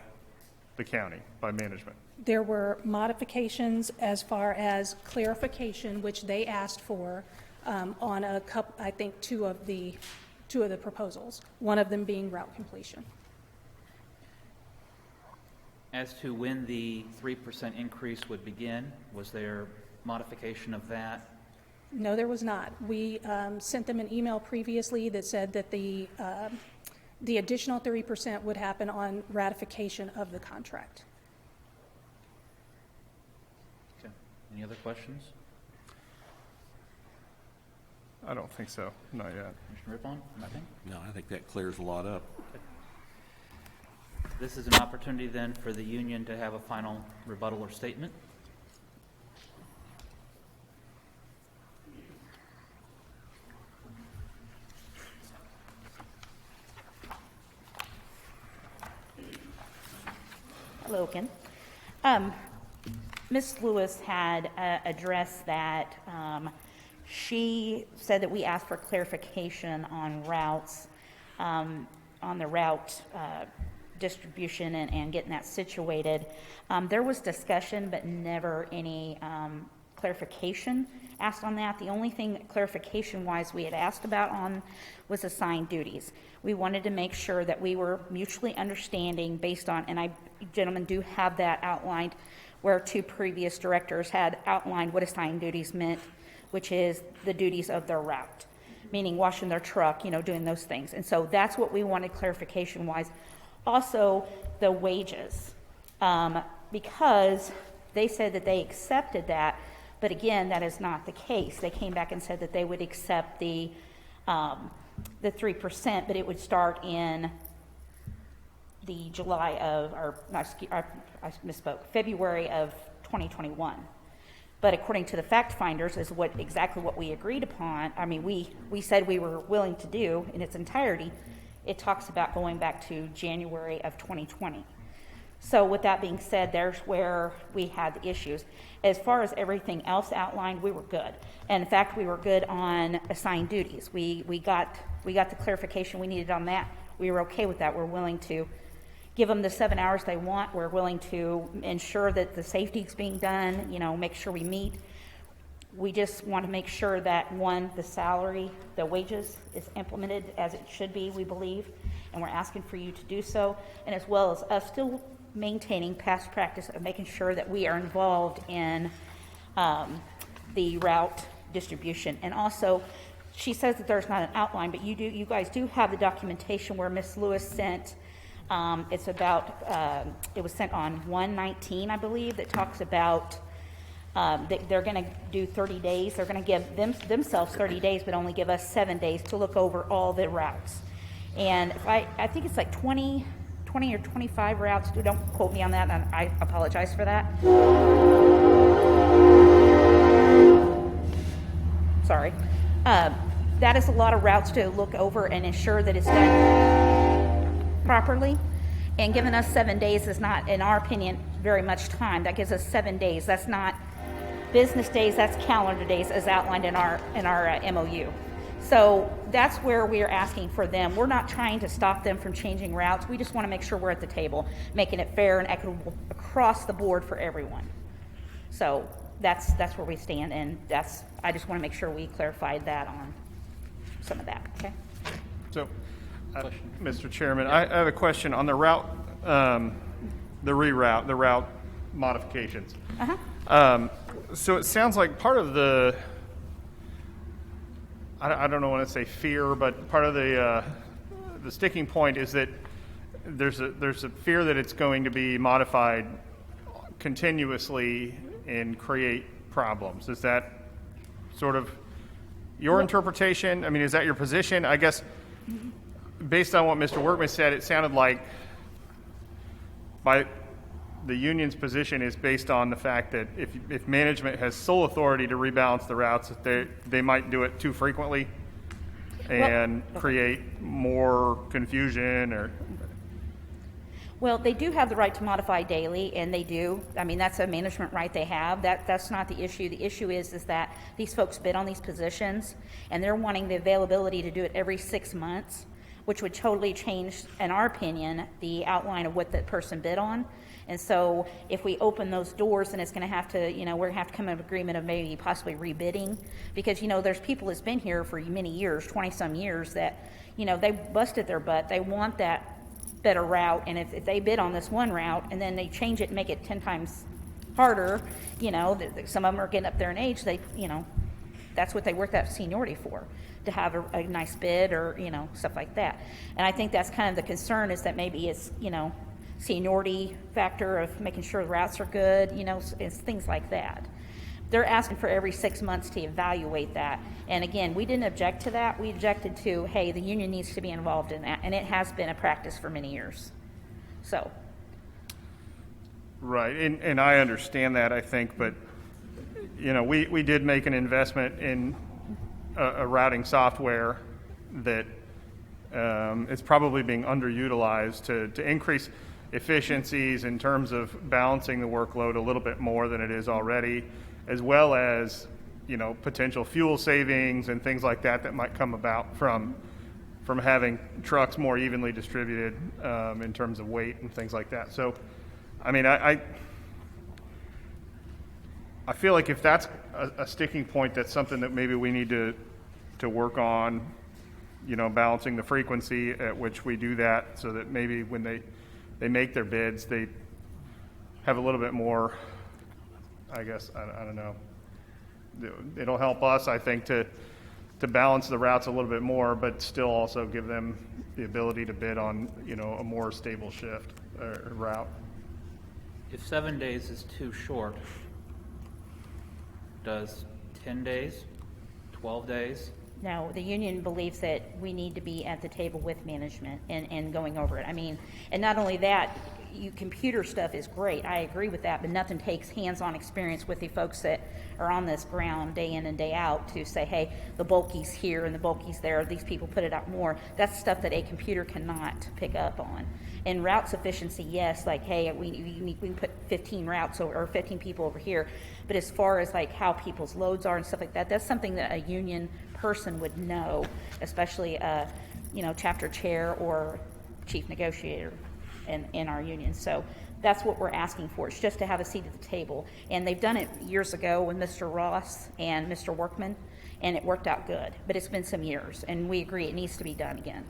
the county, by management? There were modifications as far as clarification, which they asked for on a couple, I think two of the proposals, one of them being route completion. As to when the 3% increase would begin, was there modification of that? No, there was not. We sent them an email previously that said that the additional 30% would happen on ratification of the contract. Okay. Any other questions? I don't think so, not yet. Commissioner Rippon, nothing? No, I think that clears a lot up. This is an opportunity then for the union to have a final rebuttal or statement. Logan. Ms. Lewis had addressed that she said that we asked for clarification on routes, on the route distribution and getting that situated. There was discussion, but never any clarification asked on that. The only thing clarification-wise we had asked about on was assigned duties. We wanted to make sure that we were mutually understanding based on, and I, gentlemen, do have that outlined, where two previous directors had outlined what assigned duties meant, which is the duties of their route, meaning washing their truck, doing those things. And so that's what we wanted clarification-wise. Also, the wages, because they said that they accepted that, but again, that is not the case. They came back and said that they would accept the 3%, but it would start in the July of, or not, I misspoke, February of 2021. But according to the fact finders, is exactly what we agreed upon. I mean, we said we were willing to do in its entirety. It talks about going back to January of 2020. So with that being said, there's where we had the issues. As far as everything else outlined, we were good. And in fact, we were good on assigned duties. We got the clarification we needed on that. We were okay with that. We're willing to give them the 7 hours they want. We're willing to ensure that the safety is being done, make sure we meet. We just want to make sure that, one, the salary, the wages is implemented as it should be, we believe, and we're asking for you to do so, and as well as us still maintaining past practice of making sure that we are involved in the route distribution. And also, she says that there's not an outline, but you guys do have the documentation where Ms. Lewis sent. It's about, it was sent on 1/19, I believe, that talks about that they're going to do 30 days. They're going to give themselves 30 days, but only give us 7 days to look over all the routes. And if I think it's like 20 or 25 routes. Don't quote me on that, and I apologize for that. Sorry. That is a lot of routes to look over and ensure that it's done properly. And giving us 7 days is not, in our opinion, very much time. That gives us 7 days. That's not business days, that's calendar days as outlined in our MOU. So that's where we're asking for them. We're not trying to stop them from changing routes. We just want to make sure we're at the table, making it fair and equitable across the board for everyone. So that's where we stand, and I just want to make sure we clarified that on some of that, okay? So, Mr. Chairman, I have a question on the route, the route modifications. So it sounds like part of the, I don't want to say fear, but part of the sticking point is that there's a fear that it's going to be modified continuously and create problems. Is that sort of your interpretation? I mean, is that your position? I guess based on what Mr. Workman said, it sounded like by the union's position is based on the fact that if management has sole authority to rebalance the routes, they might do it too frequently and create more confusion or... Well, they do have the right to modify daily, and they do. I mean, that's a management right they have. That's not the issue. The issue is that these folks bid on these positions, and they're wanting the availability to do it every 6 months, which would totally change, in our opinion, the outline of what that person bid on. And so if we open those doors, then it's going to have to, we're going to have to come to an agreement of maybe possibly rebidding, because, there's people that's been here for many years, 20-some years, that, they busted their butt. They want that better route, and if they bid on this one route and then they change it and make it 10 times harder, some of them are getting up there in age, that's what they work that seniority for, to have a nice bid or, stuff like that. And I think that's kind of the concern, is that maybe it's, seniority factor of making sure the routes are good, it's things like that. They're asking for every 6 months to evaluate that. And again, we didn't object to that. We objected to, hey, the union needs to be involved in that. And it has been a practice for many years. So. Right, and I understand that, I think, but, we did make an investment in a routing software that is probably being underutilized to increase efficiencies in terms of balancing the workload a little bit more than it is already, as well as, potential fuel savings and things like that might come about from having trucks more evenly distributed in terms of weight and things like that. So, I mean, I feel like if that's a sticking point, that's something that maybe we need to work on, balancing the frequency at which we do that, so that maybe when they make their bids, they have a little bit more, I guess, I don't know. It'll help us, I think, to balance the routes a little bit more, but still also give them the ability to bid on, a more stable shift or route. If 7 days is too short, does 10 days, 12 days? No, the union believes that we need to be at the table with management and going over it. I mean, and not only that, computer stuff is great. I agree with that, but nothing takes hands-on experience with the folks that are on this ground day in and day out to say, hey, the bulky's here and the bulky's there. These people put it out more. That's stuff that a computer cannot pick up on. And route sufficiency, yes, like, hey, we can put 15 routes or 15 people over here. But as far as like how people's loads are and stuff like that, that's something that a union person would know, especially chapter chair or chief negotiator in our union. So that's what we're asking for. It's just to have a seat at the table. And they've done it years ago with Mr. Ross and Mr. Workman, and it worked out good. But it's been some years, and we agree it needs to be done again.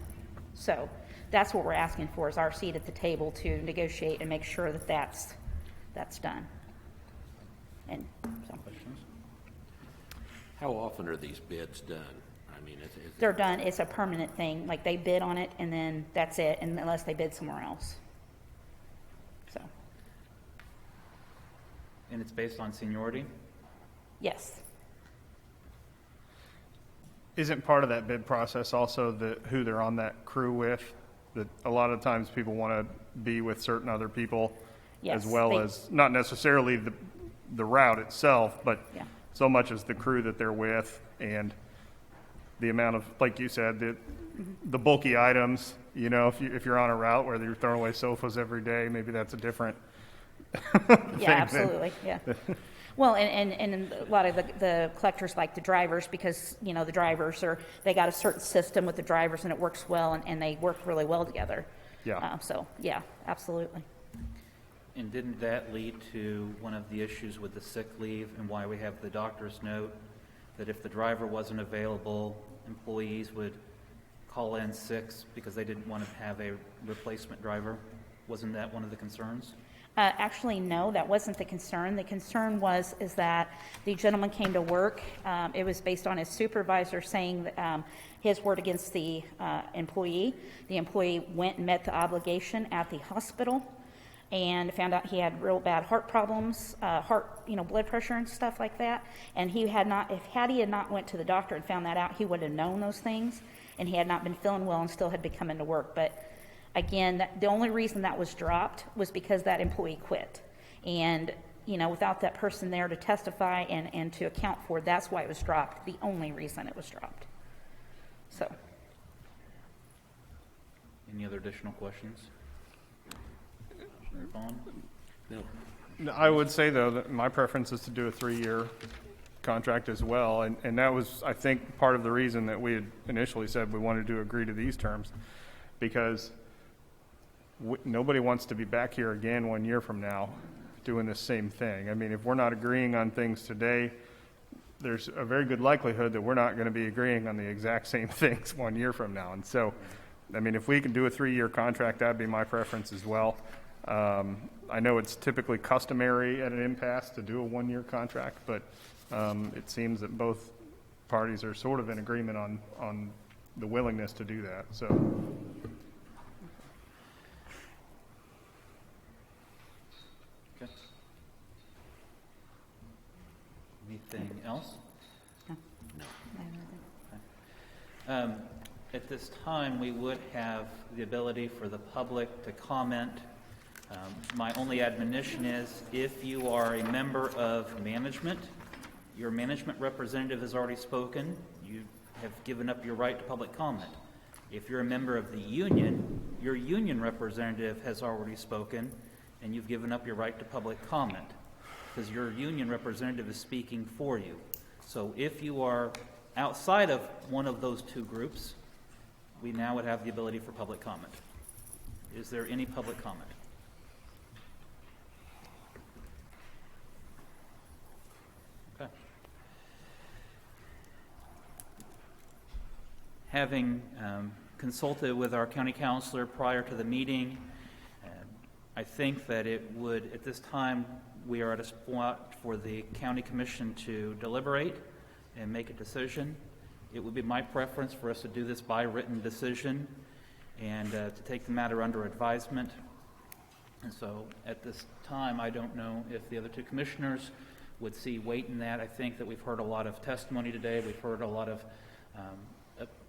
So that's what we're asking for, is our seat at the table to negotiate and make sure that that's done. And so. How often are these bids done? I mean, They're done. It's a permanent thing. Like, they bid on it, and then that's it, and unless they bid somewhere else. So. And it's based on seniority? Yes. Isn't part of that bid process also who they're on that crew with? That a lot of times people want to be with certain other people, Yes, as well as not necessarily the route itself, but Yeah. so much as the crew that they're with and the amount of, like you said, the bulky items. If you're on a route where you're throwing away sofas every day, maybe that's a different thing. Yeah, absolutely. Yeah. Well, and a lot of the collectors like the drivers, because, the drivers they got a certain system with the drivers and it works well, and they work really well together. Yeah. So, yeah, absolutely. And didn't that lead to one of the issues with the sick leave and why we have the doctor's note that if the driver wasn't available, employees would call in sick because they didn't want to have a replacement driver? Wasn't that one of the concerns? Actually, no, that wasn't the concern. The concern is that the gentleman came to work. It was based on his supervisor saying that, his word against the employee. The employee went and met the obligation at the hospital and found out he had real bad heart problems, blood pressure and stuff like that. And he had not went to the doctor and found that out, he would have known those things. And he had not been feeling well and still had been coming to work. But again, the only reason that was dropped was because that employee quit. And, without that person there to testify and to account for it, that's why it was dropped. The only reason it was dropped. So. Any other additional questions? Vaughn? no. I would say, though, that my preference is to do a 3-year contract as well. And that was, I think, part of the reason that we had initially said we wanted to agree to these terms, because nobody wants to be back here again 1 year from now doing the same thing. I mean, if we're not agreeing on things today, there's a very good likelihood that we're not going to be agreeing on the exact same things 1 year from now. And so, I mean, if we can do a 3-year contract, that'd be my preference as well. I know it's typically customary at an impasse to do a 1-year contract, but it seems that both parties are sort of in agreement on the willingness to do that. So, Okay. Anything else? At this time, we would have the ability for the public to comment. My only admonition is, if you are a member of management, your management representative has already spoken, you have given up your right to public comment. If you're a member of the union, your union representative has already spoken, and you've given up your right to public comment, because your union representative is speaking for you. So if you are outside of one of those two groups, we now would have the ability for public comment. Is there any public comment? Okay. Having consulted with our county counselor prior to the meeting, I think that it would, at this time, we are at a spot for the county commission to deliberate and make a decision. It would be my preference for us to do this by written decision and to take the matter under advisement. And so at this time, I don't know if the other two commissioners would see weight in that. I think that we've heard a lot of testimony today. We've heard a lot of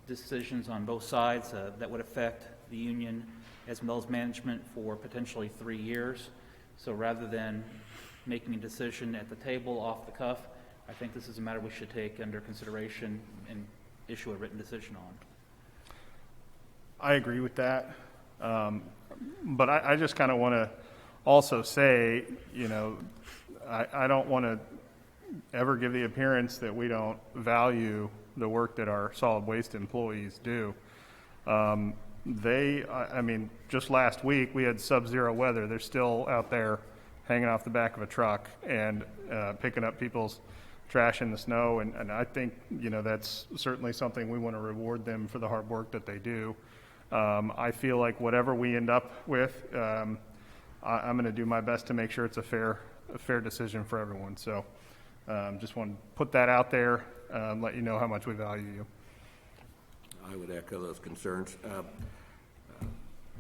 decisions on both sides that would affect the union as well as management for potentially 3 years. So rather than making a decision at the table off the cuff, I think this is a matter we should take under consideration and issue a written decision on. I agree with that. But I just kind of want to also say, you know, I don't want to ever give the appearance that we don't value the work that our solid waste employees do. I mean, just last week we had sub-zero weather. They're still out there hanging off the back of a truck and picking up people's trash in the snow. And I think, you know, that's certainly something we want to reward them for the hard work that they do. I feel like whatever we end up with, I'm going to do my best to make sure it's a fair decision for everyone. So just want to put that out there, let you know how much we value you. I would echo those concerns.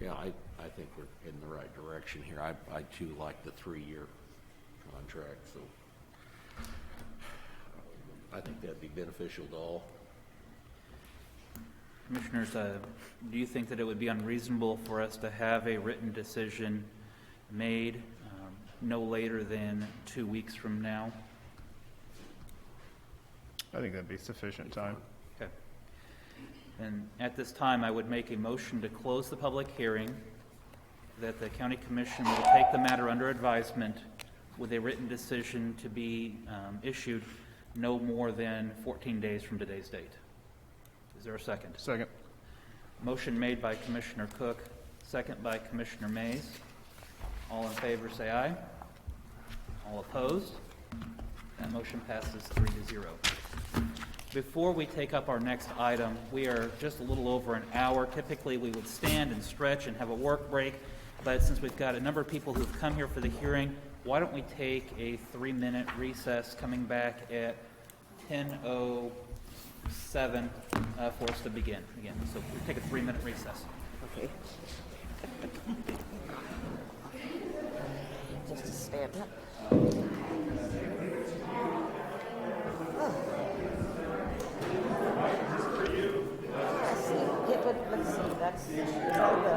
Yeah, I think we're in the right direction here. I too like the 3-year contract, so I think that'd be beneficial to all. Commissioners, do you think that it would be unreasonable for us to have a written decision made no later than 2 weeks from now? I think that'd be sufficient time. Okay. And at this time, I would make a motion to close the public hearing, that the county commission will take the matter under advisement with a written decision to be issued no more than 14 days from today's date. Is there a second? Second. Motion made by Commissioner Cook, second by Commissioner Mays. All in favor say aye. All opposed? That motion passes 3-0. Before we take up our next item, we are just a little over an hour. Typically, we would stand and stretch and have a work break, but since we've got a number of people who've come here for the hearing, why don't we take a 3-minute recess, coming back at 10:07 for us to begin again. So we'll take a 3-minute recess. Okay. Just to stand up. Let's see, that's all the...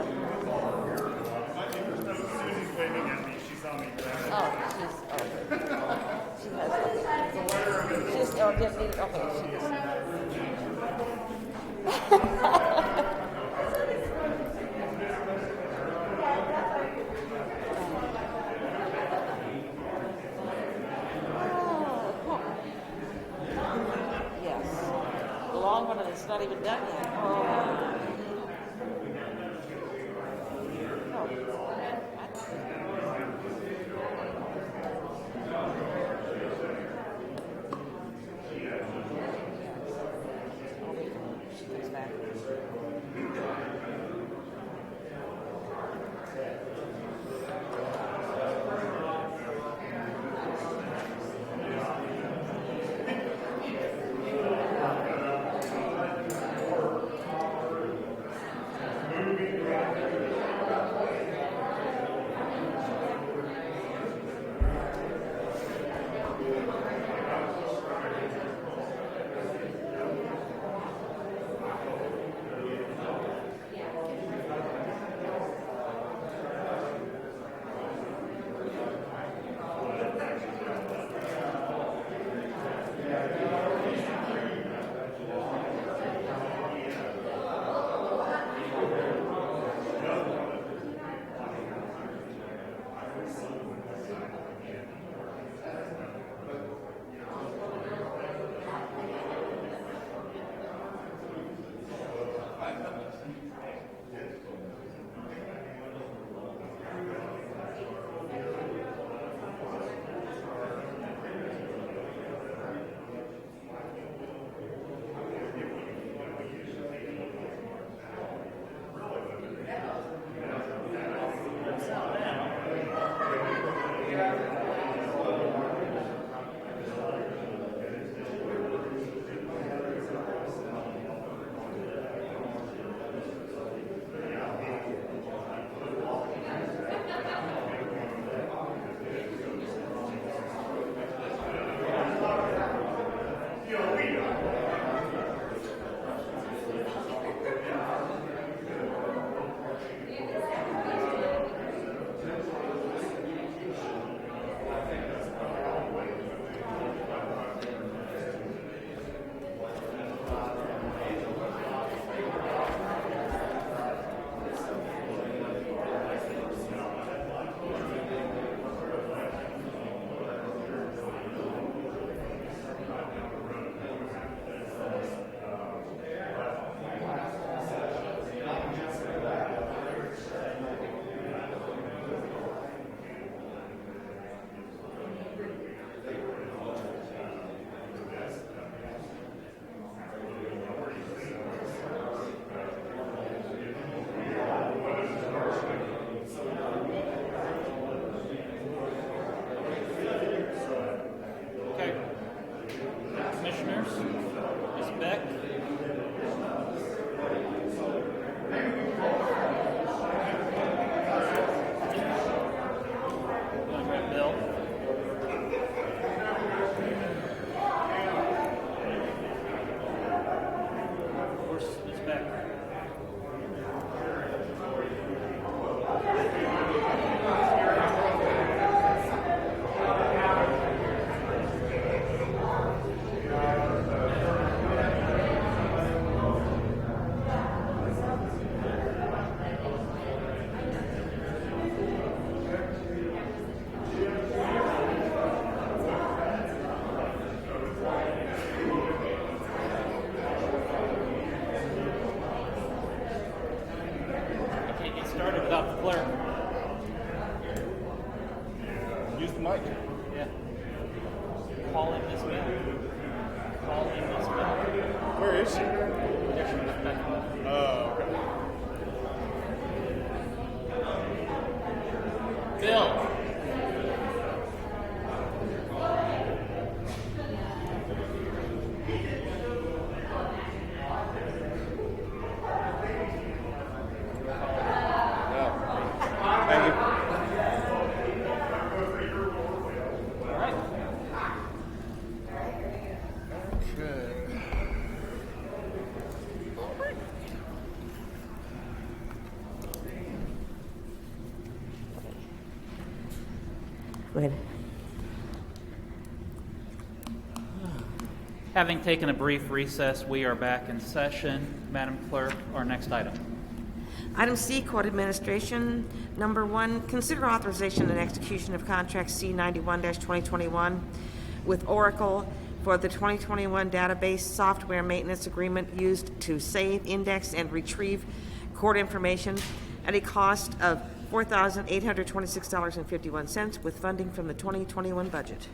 Susie's waving at me. She saw me. She has... She's... Oh, didn't need it. Okay, she just... Yes. The long one, and it's not even done yet. Oh. No. Commissioners. Ms. Beck. Bill. Of course, Ms. Beck. Can't get started without the clerk. Use the mic. Yeah. Call in Miss Bell. Call in Miss Bell. Where is she? There she is. Back. Oh, okay. Bill. Thank you. All right. Go ahead. Having taken a brief recess, we are back in session. Madam Clerk, our next item. Item C, Court Administration. Number 1, consider authorization and execution of contract C91-2021 with Oracle for the 2021 database software maintenance agreement used to save, index, and retrieve court information at a cost of $4,826.51 with funding from the 2021 budget.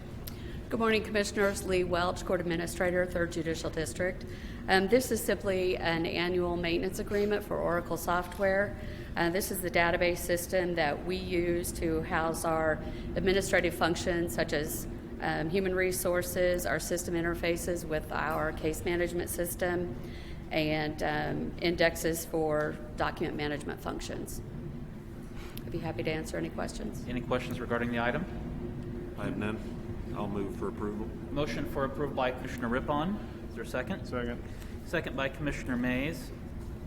Good morning, Commissioners. Lee Welch, Court Administrator, 3rd Judicial District. This is simply an annual maintenance agreement for Oracle software. This is the database system that we use to house our administrative functions such as human resources, our system interfaces with our case management system, and indexes for document management functions. I'd be happy to answer any questions. Any questions regarding the item? I have none. I'll move for approval. Motion for approval by Commissioner Rippon. Is there a second? Second. Second by Commissioner Mays.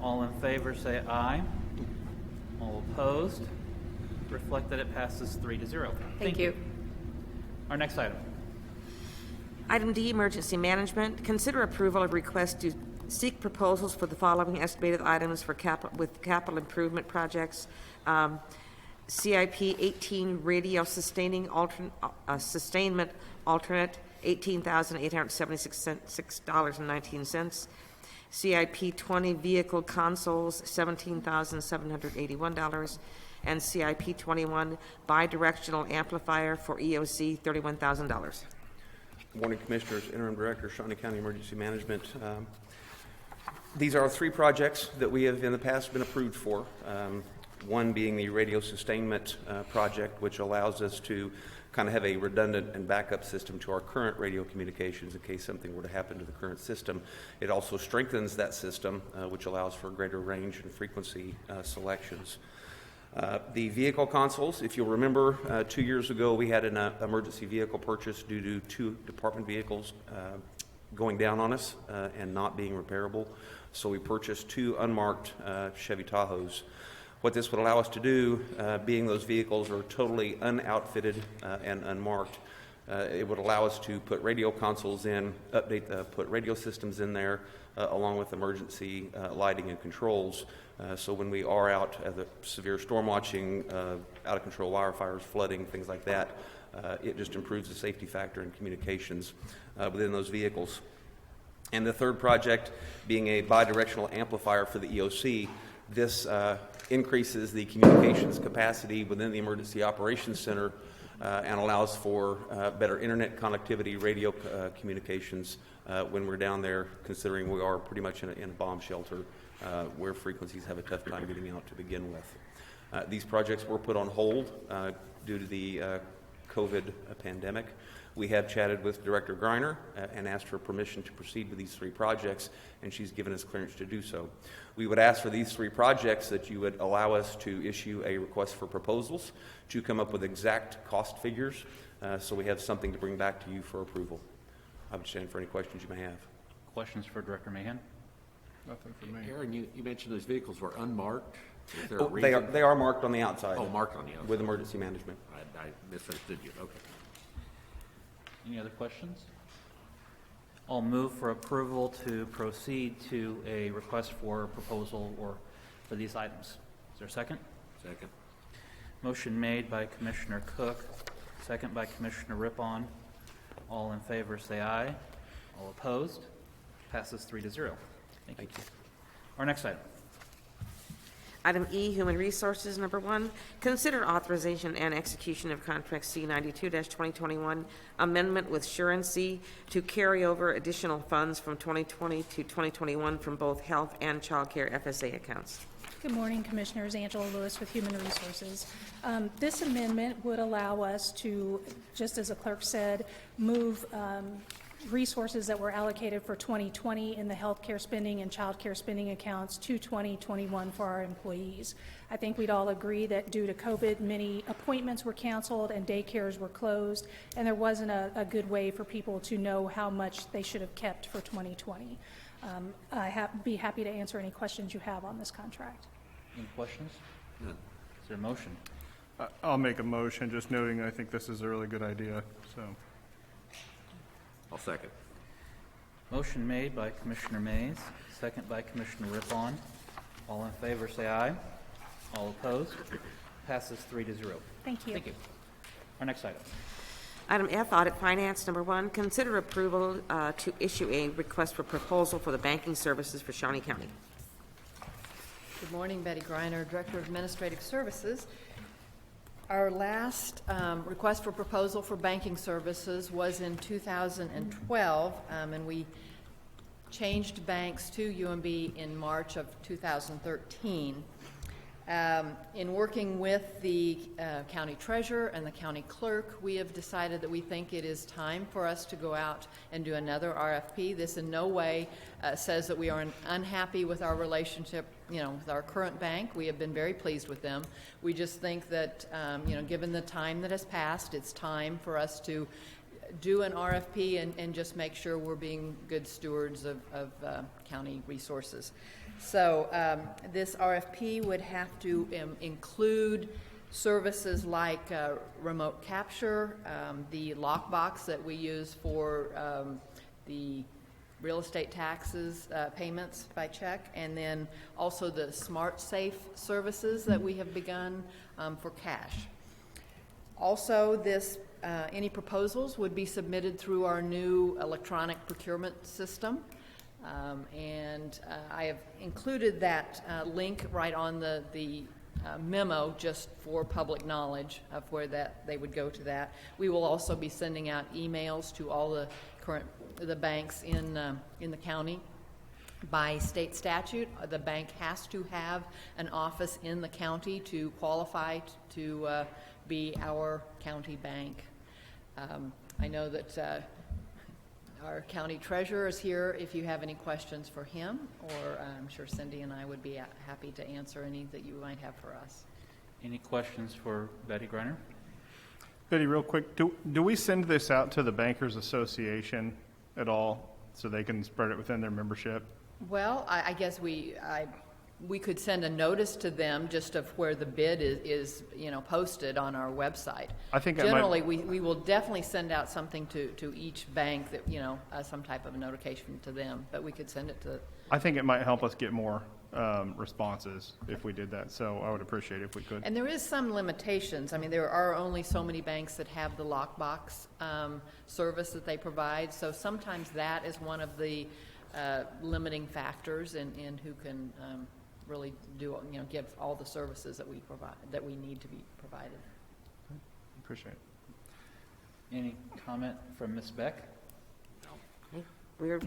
All in favor say aye. All opposed? Reflect that it passes 3-0. Thank you. Our next item. Item D, Emergency Management. Consider approval of request to seek proposals for the following estimated items for capital improvement projects. CIP 18 radio sustainment alternate, $18,876.19. CIP 20 vehicle consoles, $17,781. And CIP 21 bidirectional amplifier for EOC, $31,000. Good morning, Commissioners. Interim Director, Shawnee County Emergency Management. These are 3 projects that we have in the past been approved for. One being the radio sustainment project, which allows us to kind of have a redundant and backup system to our current radio communications in case something were to happen to the current system. It also strengthens that system, which allows for greater range and frequency selections. The vehicle consoles, if you'll remember, 2 years ago we had an emergency vehicle purchase due to 2 department vehicles going down on us and not being repairable. So we purchased 2 unmarked Chevy Tahoes. What this would allow us to do, being those vehicles are totally unoutfitted and unmarked, it would allow us to put radio consoles in, put radio systems in there, along with emergency lighting and controls. So when we are out at the severe storm watching, out of control wire fires, flooding, things like that, it just improves the safety factor in communications within those vehicles. And the third project being a bidirectional amplifier for the EOC. This increases the communications capacity within the Emergency Operations Center and allows for better internet connectivity, radio communications when we're down there, considering we are pretty much in a bomb shelter where frequencies have a tough time getting out to begin with. These projects were put on hold due to the COVID pandemic. We have chatted with Director Greiner and asked for permission to proceed with these 3 projects, and she's given us clearance to do so. We would ask for these 3 projects that you would allow us to issue a request for proposals to come up with exact cost figures, so we have something to bring back to you for approval. I would stand for any questions you may have. Questions for Director Mahan? Nothing for me. Aaron, you mentioned those vehicles were unmarked. Is there a Oh, reason? they are marked on the outside. Oh, marked on the outside. With emergency management. I misunderstood you. Okay. Any other questions? I'll move for approval to proceed to a request for proposal or for these items. Is there a second? Second. Motion made by Commissioner Cook, second by Commissioner Rippon. All in favor say aye. All opposed? Passes 3-0. Thank you. Our next item. Item E, Human Resources, number 1, consider authorization and execution of contract C-92-2021, amendment with Surency to carry over additional funds from 2020 to 2021 from both health and child care FSA accounts. Good morning, Commissioners. Angela Lewis with Human Resources. This amendment would allow us to, just as the clerk said, move resources that were allocated for 2020 in the healthcare spending and child care spending accounts to 2021 for our employees. I think we'd all agree that due to COVID, many appointments were canceled and daycares were closed, and there wasn't a good way for people to know how much they should have kept for 2020. Be happy to answer any questions you have on this contract. Any questions? None. Is there a motion? I'll make a motion, just noting I think this is a really good idea, so. I'll second. Motion made by Commissioner Mays, second by Commissioner Rippon. All in favor say aye. All opposed? Passes 3-0. Thank you. Thank you. Our next item. Item F, Audit Finance, number 1, consider approval to issue a request for proposal for the banking services for Shawnee County. Good morning, Betty Greiner, Director of Administrative Services. Our last request for proposal for banking services was in 2012, and we changed banks to UMB in March of 2013. In working with the county treasurer and the county clerk, we have decided that we think it is time for us to go out and do another RFP. This in no way says that we are unhappy with our relationship, with our current bank. We have been very pleased with them. We just think that, given the time that has passed, it's time for us to do an RFP and just make sure we're being good stewards of county resources. So this RFP would have to include services like remote capture, the lockbox that we use for the real estate taxes payments by check, and then also the smart safe services that we have begun for cash. Also, any proposals would be submitted through our new electronic procurement system. I have included that link right on the memo just for public knowledge of where they would go to that. We will also be sending out emails to all the banks in the county. By state statute, the bank has to have an office in the county to qualify to be our county bank. I know that our county treasurer is here if you have any questions for him, or I'm sure Cindy and I would be happy to answer any that you might have for us. Any questions for Betty Greiner? Betty, real quick, do we send this out to the Bankers Association at all so they can spread it within their membership? Well, I guess we could send a notice to them just of where the bid is posted on our website. I think generally we will definitely send out something to each bank that some type of a notification to them, but we could send it to. I think it might help us get more responses if we did that, so I would appreciate it if we could. And there is some limitations. I mean, there are only so many banks that have the lockbox service that they provide, so sometimes that is one of the limiting factors in who can really do, give all the services that we provide, that we need to be provided. Appreciate it. Any comment from Ms. Beck? We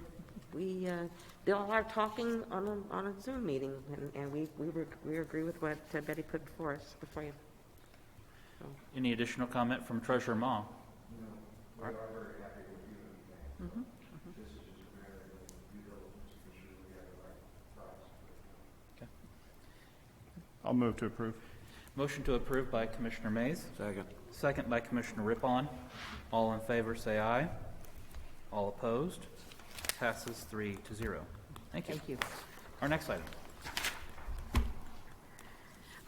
did all our talking on a Zoom meeting, and we agree with what Betty put before us, before you. So. Any additional comment from Treasurer Ma? Right. Okay. I'll move to approve. Motion to approve by Commissioner Mays. Second. Second by Commissioner Rippon. All in favor, say aye. All opposed? Passes 3-0. Thank you. Thank you. Our next item.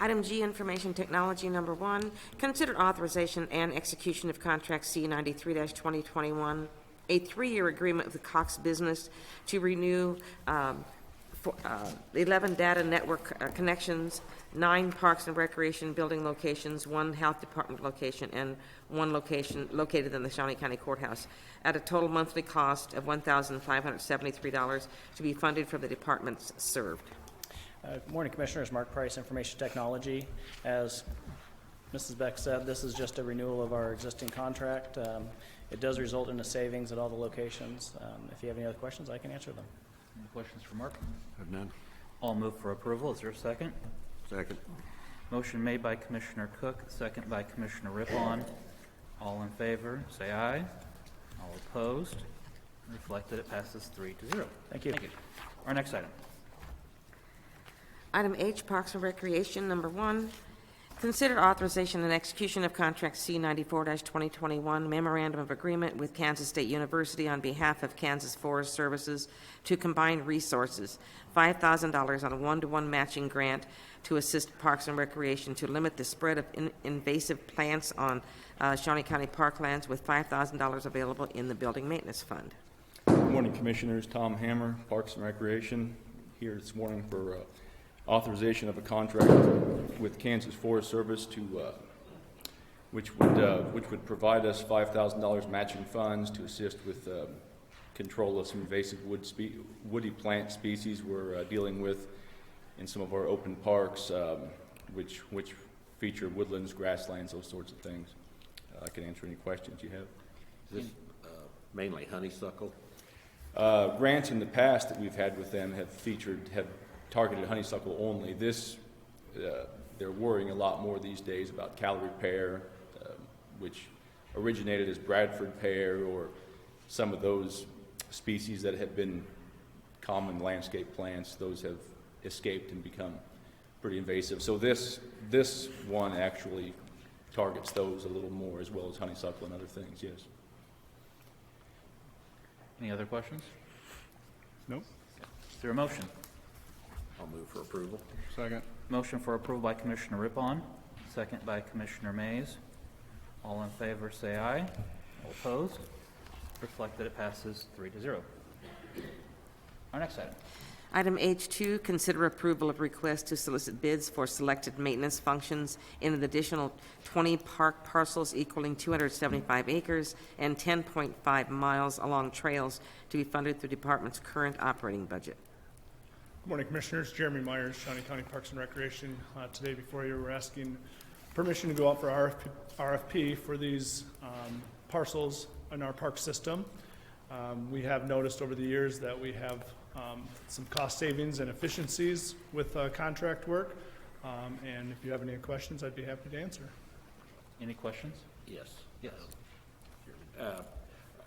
Item G, Information Technology, number 1, consider authorization and execution of contract C93-2021, a 3-year agreement with Cox Business to renew 11 data network connections, 9 parks and recreation building locations, 1 health department location, and 1 location located in the Shawnee County Courthouse, at a total monthly cost of $1,573 to be funded from the departments served. Good morning, Commissioners. Mark Price, Information Technology. As Mrs. Beck said, this is just a renewal of our existing contract. It does result in a savings at all the locations. If you have any other questions, I can answer them. Any questions for Mark? Have none. All move for approval. Is there a second? Second. Motion made by Commissioner Cook, second by Commissioner Rippon. All in favor, say aye. All opposed? Reflected, it passes 3-0. Thank you. Thank you. Our next item. Item H, Parks and Recreation, number 1, consider authorization and execution of contract C94-2021 memorandum of agreement with Kansas State University on behalf of Kansas Forest Services to combine resources, $5,000 on a 1-to-1 matching grant to assist Parks and Recreation to limit the spread of invasive plants on Shawnee County parklands, with $5,000 available in the Building Maintenance Fund. Good morning, Commissioners. Tom Hammer, Parks and Recreation, here this morning for authorization of a contract with Kansas Forest Service to, which would provide us $5,000 matching funds to assist with control of some invasive woody plant species we're dealing with in some of our open parks, which feature woodlands, grasslands, those sorts of things. I can answer any questions you have. Is this mainly honeysuckle? Grants in the past that we've had with them have targeted honeysuckle only. They're worrying a lot more these days about calorie pear, which originated as Bradford pear, or some of those species that have been common landscape plants. Those have escaped and become pretty invasive. So this one actually targets those a little more, as well as honeysuckle and other things, yes. Any other questions? Nope. Is there a motion? I'll move for approval. Second. Motion for approval by Commissioner Rippon, second by Commissioner Mays. All in favor, say aye. All opposed? Reflected, it passes 3-0. Our next item. Item H2, consider approval of request to solicit bids for selected maintenance functions in an additional 20 park parcels equaling 275 acres and 10.5 miles along trails to be funded through the department's current operating budget. Good morning, Commissioners. Jeremy Myers, Shawnee County Parks and Recreation. Today before you, we're asking permission to go out for RFP for these parcels in our park system. We have noticed over the years that we have some cost savings and efficiencies with contract work. And if you have any questions, I'd be happy to answer. Any questions? Yes. Yes.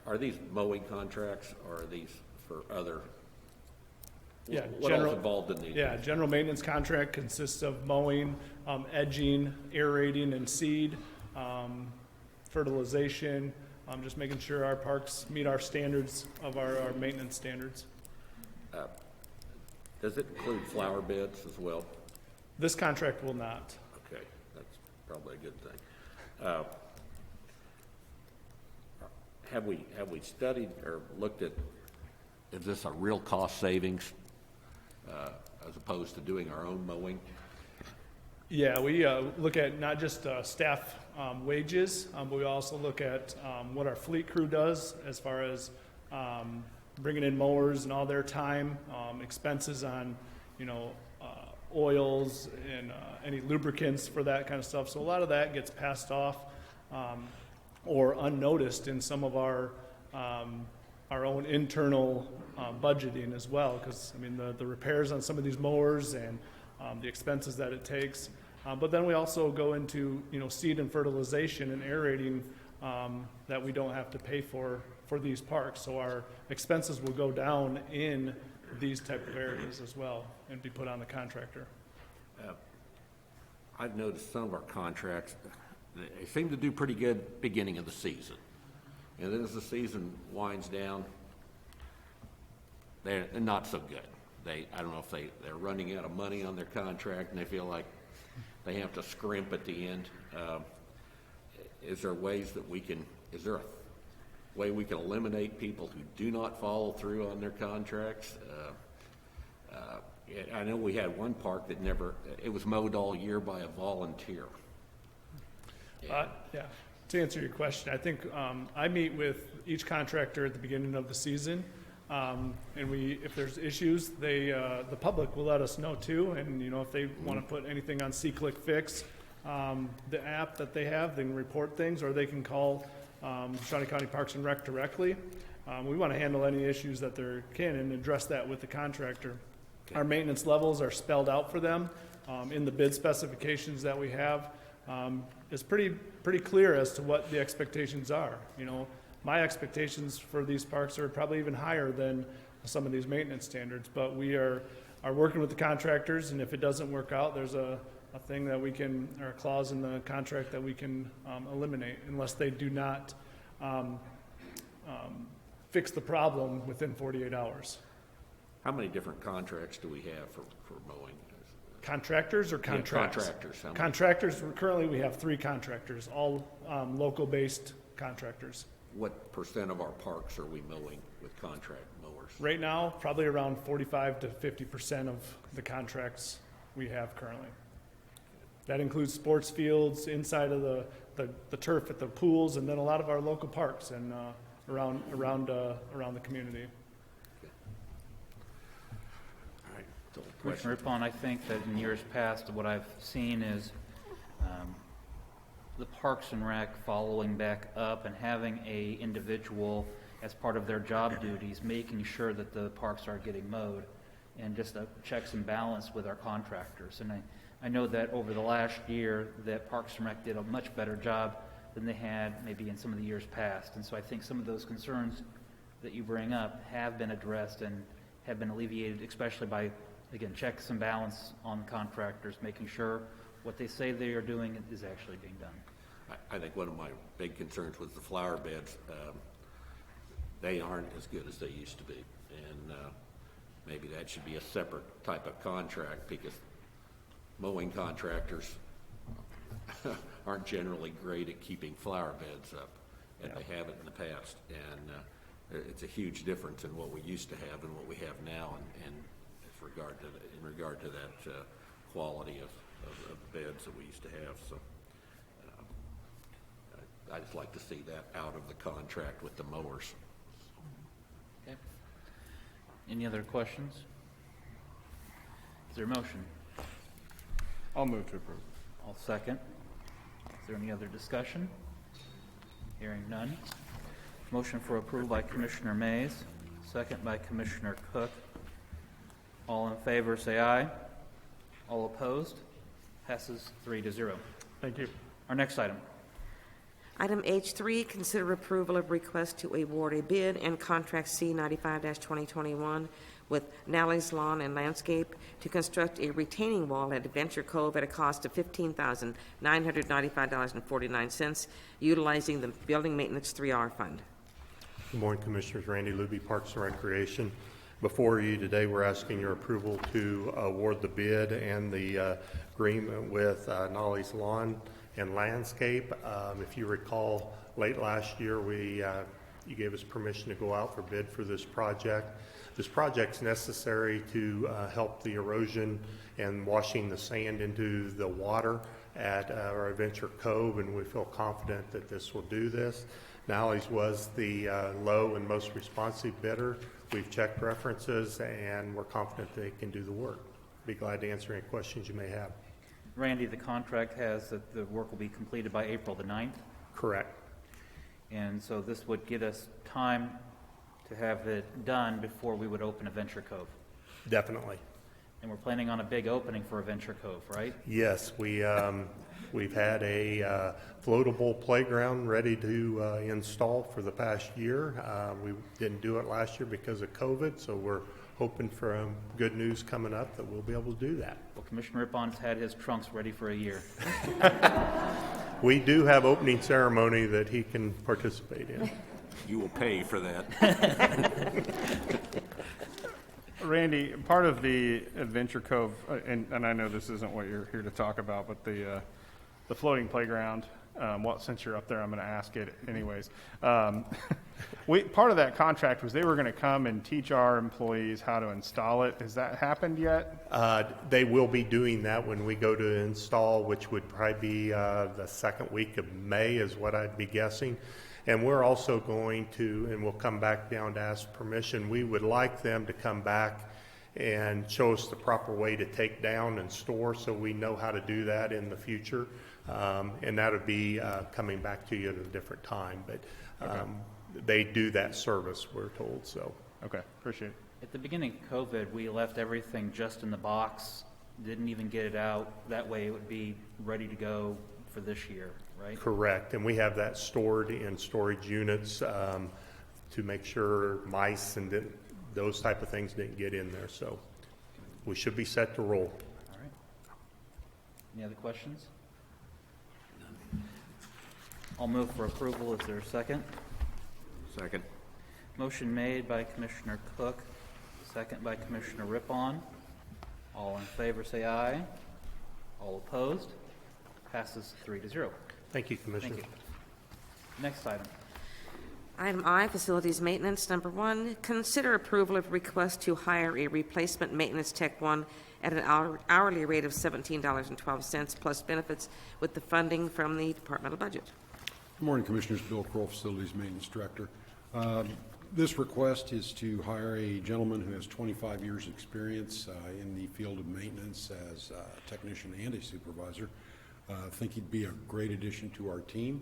Are these mowing contracts, or are these for other? Yeah, What else involved in these? Yeah, general maintenance contract consists of mowing, edging, aerating, and seed, fertilization, just making sure our parks meet our standards of our maintenance standards. Does it include flower beds as well? This contract will not. Okay, that's probably a good thing. Have we studied or looked at, is this a real cost savings as opposed to doing our own mowing? Yeah, we look at not just staff wages, but we also look at what our fleet crew does as far as bringing in mowers and all their time, expenses on, oils and any lubricants for that kind of stuff. So a lot of that gets passed off or unnoticed in some of our own internal budgeting as well, because the repairs on some of these mowers and the expenses that it takes. But then we also go into seed and fertilization and aerating that we don't have to pay for these parks. So our expenses will go down in these type of areas as well and be put on the contractor. I've noticed some of our contracts, they seem to do pretty good beginning of the season. And then as the season winds down, they're not so good. I don't know if they're running out of money on their contract and they feel like they have to scrimp at the end. Is there ways that is there a way we can eliminate people who do not follow through on their contracts? I know we had one park that it was mowed all year by a volunteer. Yeah. To answer your question, I think I meet with each contractor at the beginning of the season, and if there's issues, the public will let us know too. And if they want to put anything on C-Click Fix, the app that they have, they can report things, or they can call Shawnee County Parks and Rec directly. We want to handle any issues that there can and address that with the contractor. Our maintenance levels are spelled out for them in the bid specifications that we have. It's pretty clear as to what the expectations are. My expectations for these parks are probably even higher than some of these maintenance standards, but we are working with the contractors, and if it doesn't work out, there's a thing that we can, or a clause in the contract that we can eliminate unless they do not fix the problem within 48 hours. How many different contracts do we have for mowing? Contractors or contracts? Yeah, contractors. Contractors, currently we have 3 contractors, all local-based contractors. What percent of our parks are we mowing with contract mowers? Right now, probably around 45 to 50% of the contracts we have currently. That includes sports fields, inside of the turf at the pools, and then a lot of our local parks and around the community. Commissioner Rippon, I think that in years past, what I've seen is the Parks and Rec following back up and having a individual as part of their job duties, making sure that the parks are getting mowed, and just a checks and balance with our contractors. And I know that over the last year that Parks and Rec did a much better job than they had maybe in some of the years past. And so I think some of those concerns that you bring up have been addressed and have been alleviated, especially by, again, checks and balance on contractors, making sure what they say they are doing is actually being done. I think one of my big concerns was the flower beds. They aren't as good as they used to be. And maybe that should be a separate type of contract, because mowing contractors aren't generally great at keeping flower beds up, and they haven't in the past. And it's a huge difference in what we used to have and what we have now, and in regard to that quality of beds that we used to have. So I just like to see that out of the contract with the mowers. Okay. Any other questions? Is there a motion? I'll move to approve. I'll second. Is there any other discussion? Hearing none. Motion for approval by Commissioner Mays, second by Commissioner Cook. All in favor, say aye. All opposed? Passes 3-0. Thank you. Our next item. Item H3, consider approval of request to award a bid and contract C95-2021 with Nally's Lawn and Landscape to construct a retaining wall at Adventure Cove at a cost of $15,995.49, utilizing the Building Maintenance 3R Fund. Good morning, Commissioners. Randy Luby, Parks and Recreation. Before you today, we're asking your approval to award the bid and the agreement with Nally's Lawn and Landscape. If you recall, late last year, you gave us permission to go out for bid for this project. This project's necessary to help the erosion and washing the sand into the water at our Adventure Cove, and we feel confident that this will do this. Nally's was the low and most responsive bidder. We've checked references, and we're confident they can do the work. Be glad to answer any questions you may have. Randy, the contract has that the work will be completed by April the 9th. Correct. And so this would get us time to have it done before we would open Adventure Cove. Definitely. And we're planning on a big opening for Adventure Cove, right? Yes, we We've had a floatable playground ready to install for the past year. We didn't do it last year because of COVID, so we're hoping for good news coming up that we'll be able to do that. Well, Commissioner Rippon's had his trunks ready for a year. We do have opening ceremony that he can participate in. You will pay for that. Randy, part of the Adventure Cove, and I know this isn't what you're here to talk about, but the floating playground, well, since you're up there, I'm going to ask it anyways. Part of that contract was they were going to come and teach our employees how to install it. Has that happened yet? They will be doing that when we go to install, which would probably be the second week of May is what I'd be guessing. And we're also going to, and we'll come back down to ask permission, we would like them to come back and show us the proper way to take down and store so we know how to do that in the future. And that would be coming back to you at a different time. But they do that service, we're told. So Okay, appreciate it. At the beginning of COVID, we left everything just in the box, didn't even get it out. That way it would be ready to go for this year, right? correct. And we have that stored in storage units to make sure mice and those type of things didn't get in there. So we should be set to roll. All right. Any other questions? I'll move for approval. Is there a second? Second. Motion made by Commissioner Cook, second by Commissioner Rippon. All in favor say aye. All opposed? Passes 3-0. Thank you, Commissioner. Thank you. Next item. Item I, Facilities Maintenance. Number 1, consider approval of request to hire a replacement maintenance tech 1 at an hourly rate of $17.12 plus benefits with the funding from the departmental budget. Good morning, Commissioners. Bill Kroll, Facilities Maintenance Director. This request is to hire a gentleman who has 25 years' experience in the field of maintenance as a technician and a supervisor. I think he'd be a great addition to our team.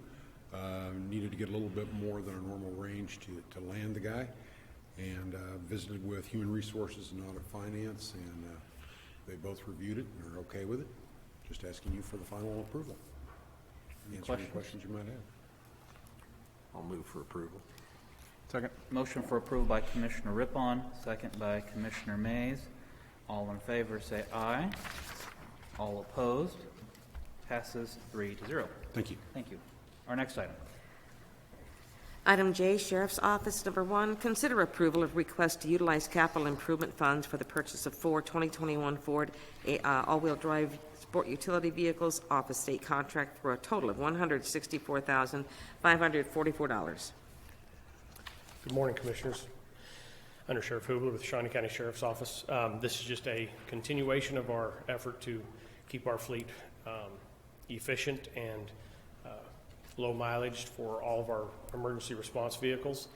Needed to get a little bit more than a normal range to land the guy, and visited with Human Resources and Audit Finance, and they both reviewed it and are okay with it. Just asking you for the final approval. Answer any questions you might have. I'll move for approval. Second. Motion for approval by Commissioner Rippon, second by Commissioner Mays. All in favor say aye. All opposed? Passes 3-0. Thank you. Thank you. Our next item. Item J, Sheriff's Office. Number 1, consider approval of request to utilize capital improvement funds for the purchase of 4 2021 Ford all-wheel drive sport utility vehicles off a state contract for a total of $164,544. Good morning, Commissioners. Under Sheriff Hubler with Shawnee County Sheriff's Office. This is just a continuation of our effort to keep our fleet efficient and low mileage for all of our emergency response vehicles.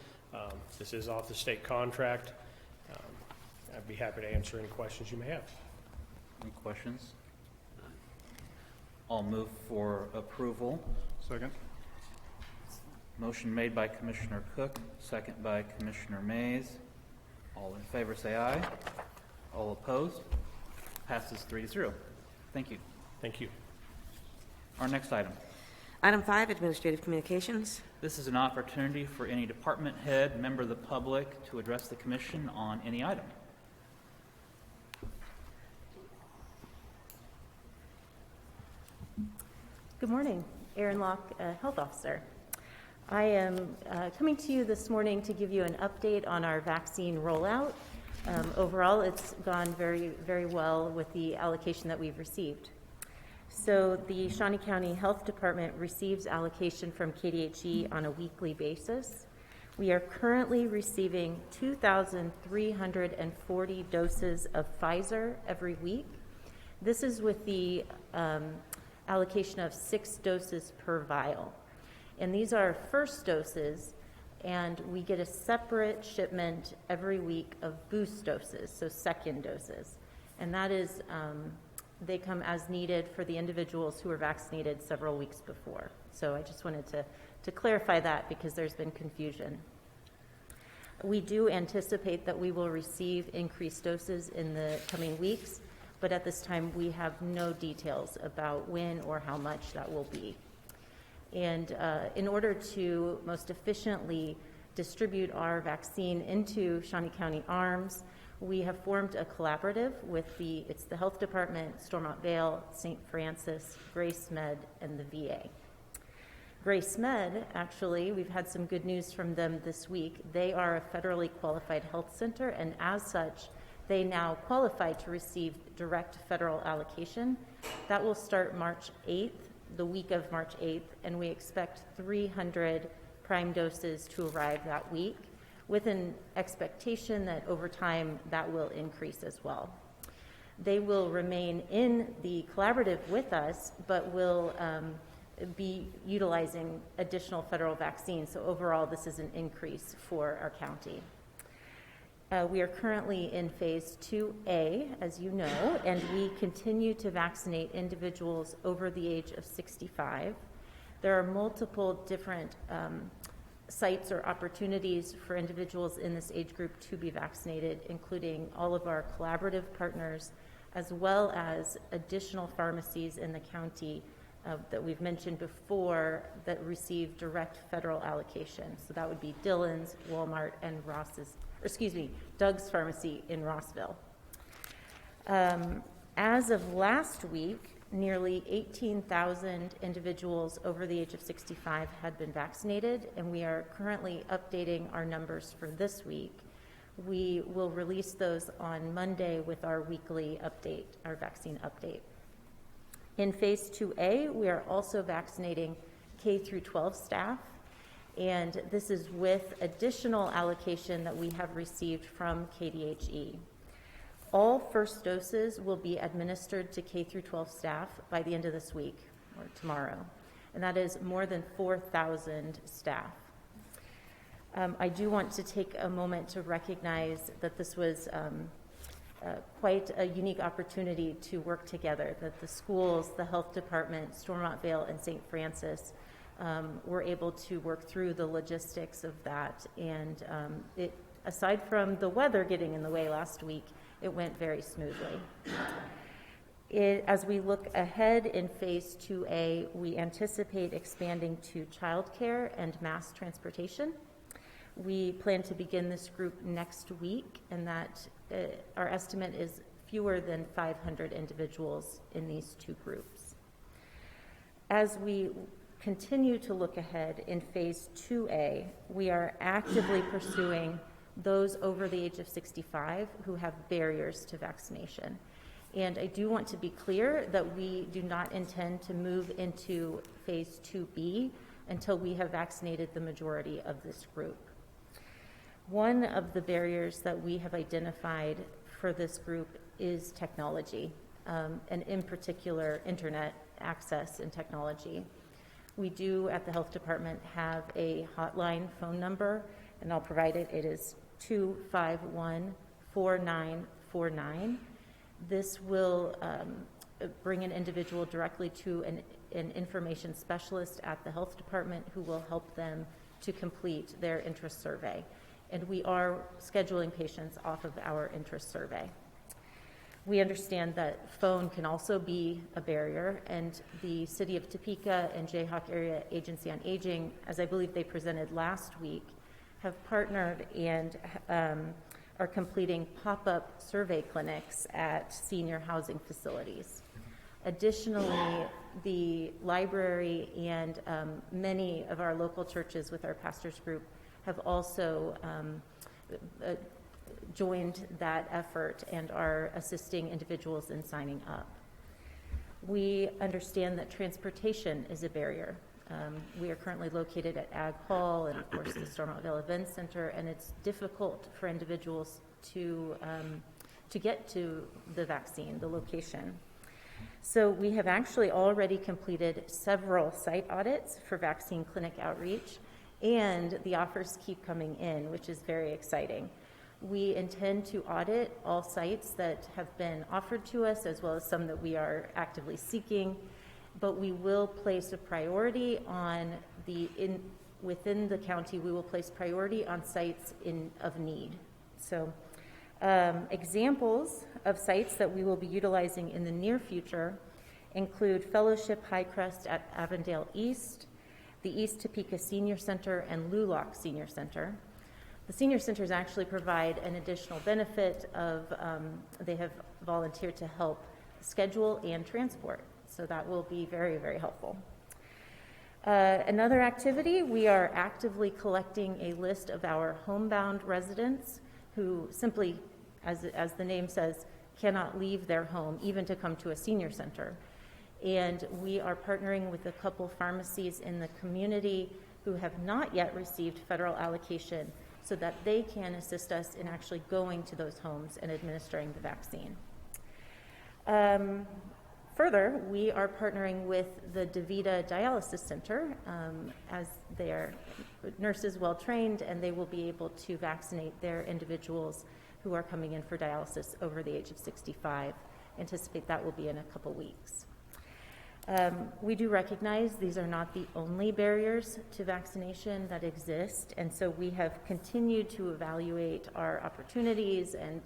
This is off the state contract. I'd be happy to answer any questions you may have. Any questions? I'll move for approval. Second. Motion made by Commissioner Cook, second by Commissioner Mays. All in favor say aye. All opposed? Passes 3-0. Thank you. Thank you. Our next item. Item 5, Administrative Communications. This is an opportunity for any department head, member of the public to address the commission on any item. Good morning. Erin Locke, Health Officer. I am coming to you this morning to give you an update on our vaccine rollout. Overall, it's gone very, very well with the allocation that we've received. So the Shawnee County Health Department receives allocation from KDHE on a weekly basis. We are currently receiving 2,340 doses of Pfizer every week. This is with the allocation of 6 doses per vial. And these are first doses, and we get a separate shipment every week of boost doses, so second doses. And that is, they come as needed for the individuals who were vaccinated several weeks before. So I just wanted to clarify that because there's been confusion. We do anticipate that we will receive increased doses in the coming weeks, but at this time we have no details about when or how much that will be. And in order to most efficiently distribute our vaccine into Shawnee County Arms, we have formed a collaborative with it's the Health Department, Stormont Vail, St. Francis, Grace Med, and the VA. Grace Med, actually, we've had some good news from them this week. They are a federally qualified health center, and as such, they now qualify to receive direct federal allocation. That will start March 8th, the week of March 8th, and we expect 300 prime doses to arrive that week, with an expectation that over time that will increase as well. They will remain in the collaborative with us, but will be utilizing additional federal vaccines. So overall, this is an increase for our county. We are currently in phase 2A, as you know, and we continue to vaccinate individuals over the age of 65. There are multiple different sites or opportunities for individuals in this age group to be vaccinated, including all of our collaborative partners, as well as additional pharmacies in the county that we've mentioned before that receive direct federal allocation. So that would be Dillon's, Walmart, and Doug's Pharmacy in Rossville. As of last week, nearly 18,000 individuals over the age of 65 had been vaccinated, and we are currently updating our numbers for this week. We will release those on Monday with our weekly update, our vaccine update. In phase 2A, we are also vaccinating K through 12 staff, and this is with additional allocation that we have received from KDHE. All first doses will be administered to K through 12 staff by the end of this week or tomorrow, and that is more than 4,000 staff. I do want to take a moment to recognize that this was quite a unique opportunity to work together, that the schools, the health department, Stormont Vail, and St. Francis were able to work through the logistics of that. And aside from the weather getting in the way last week, it went very smoothly. As we look ahead in phase 2A, we anticipate expanding to childcare and mass transportation. We plan to begin this group next week, and that our estimate is fewer than 500 individuals in these two groups. As we continue to look ahead in phase 2A, we are actively pursuing those over the age of 65 who have barriers to vaccination. And I do want to be clear that we do not intend to move into phase 2B until we have vaccinated the majority of this group. One of the barriers that we have identified for this group is technology, and in particular, internet access and technology. We do at the health department have a hotline phone number, and I'll provide it. It is 251-4949. This will bring an individual directly to an information specialist at the health department who will help them to complete their interest survey. And we are scheduling patients off of our interest survey. We understand that phone can also be a barrier, and the City of Topeka and Jayhawk Area Agency on Aging, as I believe they presented last week, have partnered and are completing pop-up survey clinics at senior housing facilities. Additionally, the library and many of our local churches with our pastors group have also joined that effort and are assisting individuals in signing up. We understand that transportation is a barrier. We are currently located at Ag Hall and, of course, the Stormont Vail Event Center, and it's difficult for individuals to get to the vaccine, the location. So we have actually already completed several site audits for vaccine clinic outreach, and the offers keep coming in, which is very exciting. We intend to audit all sites that have been offered to us, as well as some that we are actively seeking, but we will place a priority on within the county, we will place priority on sites of need. So Examples of sites that we will be utilizing in the near future include Fellowship Highcrest at Avondale East, the East Topeka Senior Center, and Lulock Senior Center. The senior centers actually provide an additional benefit of they have volunteered to help schedule and transport, so that will be very, very helpful. Another activity, we are actively collecting a list of our homebound residents who simply, as the name says, cannot leave their home even to come to a senior center. And we are partnering with a couple pharmacies in the community who have not yet received federal allocation so that they can assist us in actually going to those homes and administering the vaccine. Further, we are partnering with the DaVita Dialysis Center as they are nurses well trained, and they will be able to vaccinate their individuals who are coming in for dialysis over the age of 65. Anticipate that will be in a couple weeks. We do recognize these are not the only barriers to vaccination that exist, and so we have continued to evaluate our opportunities and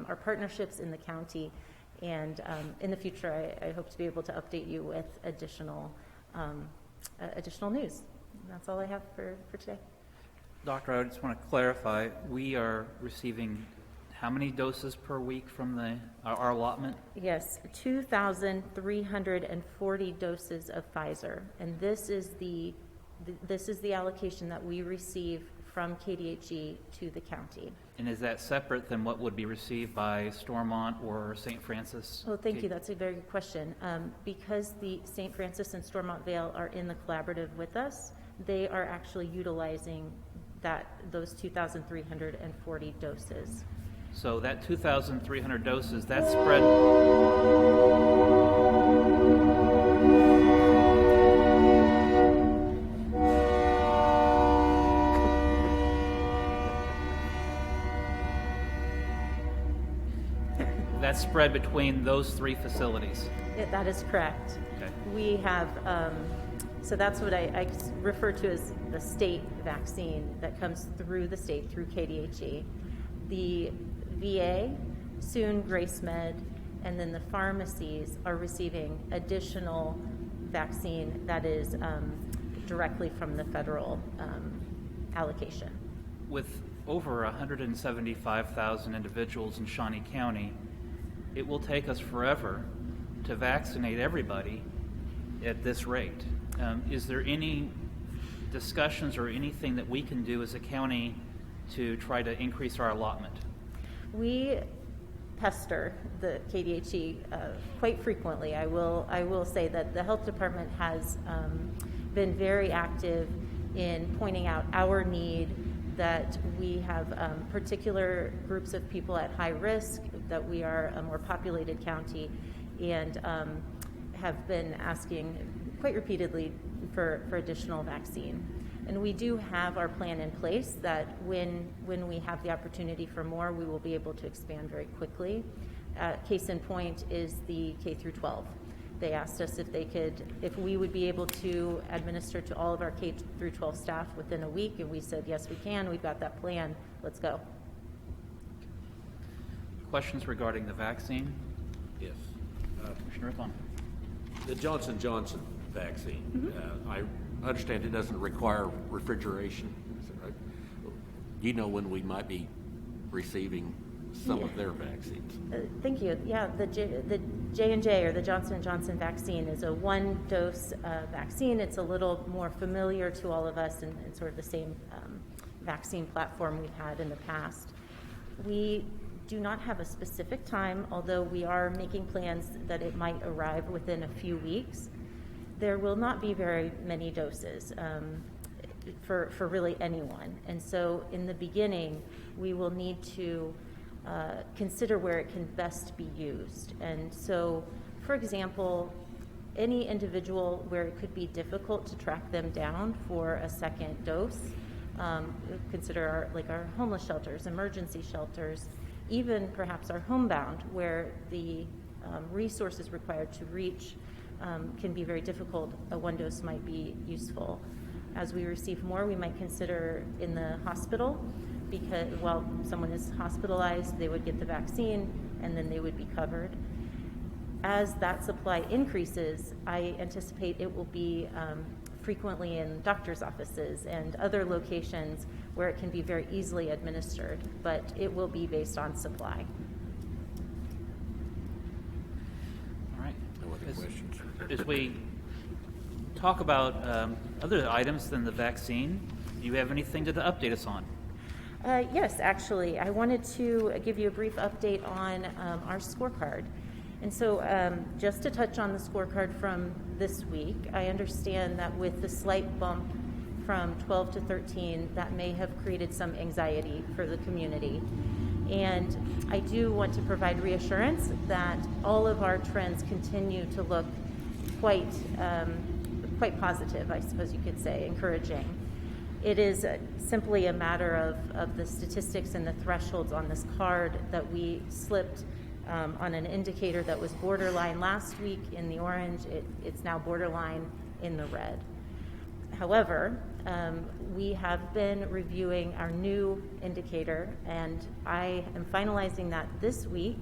our partnerships in the county. And in the future, I hope to be able to update you with additional news. And that's all I have for today. Doctor, I just want to clarify, we are receiving how many doses per week from our allotment? Yes, 2,340 doses of Pfizer, and this is the allocation that we receive from KDHE to the county. And is that separate than what would be received by Stormont or St. Francis? Well, thank you. That's a very good question. Because the St. Francis and Stormont Vale are in the collaborative with us, they are actually utilizing those 2,340 doses. So that 2,300 doses, that's spread. That's spread between those three facilities. Yeah, that is correct. Okay. We have, so that's what I refer to as the state vaccine that comes through the state, through KDHE. The VA, soon GraceMed, and then the pharmacies are receiving additional vaccine that is directly from the federal allocation. With over 175,000 individuals in Shawnee County, it will take us forever to vaccinate everybody at this rate. Is there any discussions or anything that we can do as a county to try to increase our allotment? We pester the KDHE quite frequently. I will say that the health department has been very active in pointing out our need, that we have particular groups of people at high risk, that we are a more populated county, and have been asking quite repeatedly for additional vaccine. And we do have our plan in place that when we have the opportunity for more, we will be able to expand very quickly. Case in point is the K through 12. They asked us if we would be able to administer to all of our K through 12 staff within a week, and we said, yes, we can. We've got that plan. Let's go. Questions regarding the vaccine? Yes. Commissioner Thon. The Johnson & Johnson vaccine, I understand it doesn't require refrigeration. Is that right? Do you know when we might be receiving some of their vaccines? Thank you. Yeah, the J&J, or the Johnson & Johnson vaccine, is a one-dose vaccine. It's a little more familiar to all of us, and sort of the same vaccine platform we've had in the past. We do not have a specific time, although we are making plans that it might arrive within a few weeks. There will not be very many doses for really anyone. And so in the beginning, we will need to consider where it can best be used. And so, for example, any individual where it could be difficult to track them down for a second dose, consider our homeless shelters, emergency shelters, even perhaps our homebound, where the resources required to reach can be very difficult. A one dose might be useful. As we receive more, we might consider in the hospital because while someone is hospitalized, they would get the vaccine and then they would be covered. As that supply increases, I anticipate it will be frequently in doctor's offices and other locations where it can be very easily administered, but it will be based on supply. All right. No other questions? As we talk about other items than the vaccine, do you have anything to update us on? Yes, actually, I wanted to give you a brief update on our scorecard. And so just to touch on the scorecard from this week, I understand that with the slight bump from 12 to 13, that may have created some anxiety for the community. And I do want to provide reassurance that all of our trends continue to look quite positive, I suppose you could say, encouraging. It is simply a matter of the statistics and the thresholds on this card that we slipped on an indicator that was borderline last week in the orange. It's now borderline in the red. However, we have been reviewing our new indicator, and I am finalizing that this week,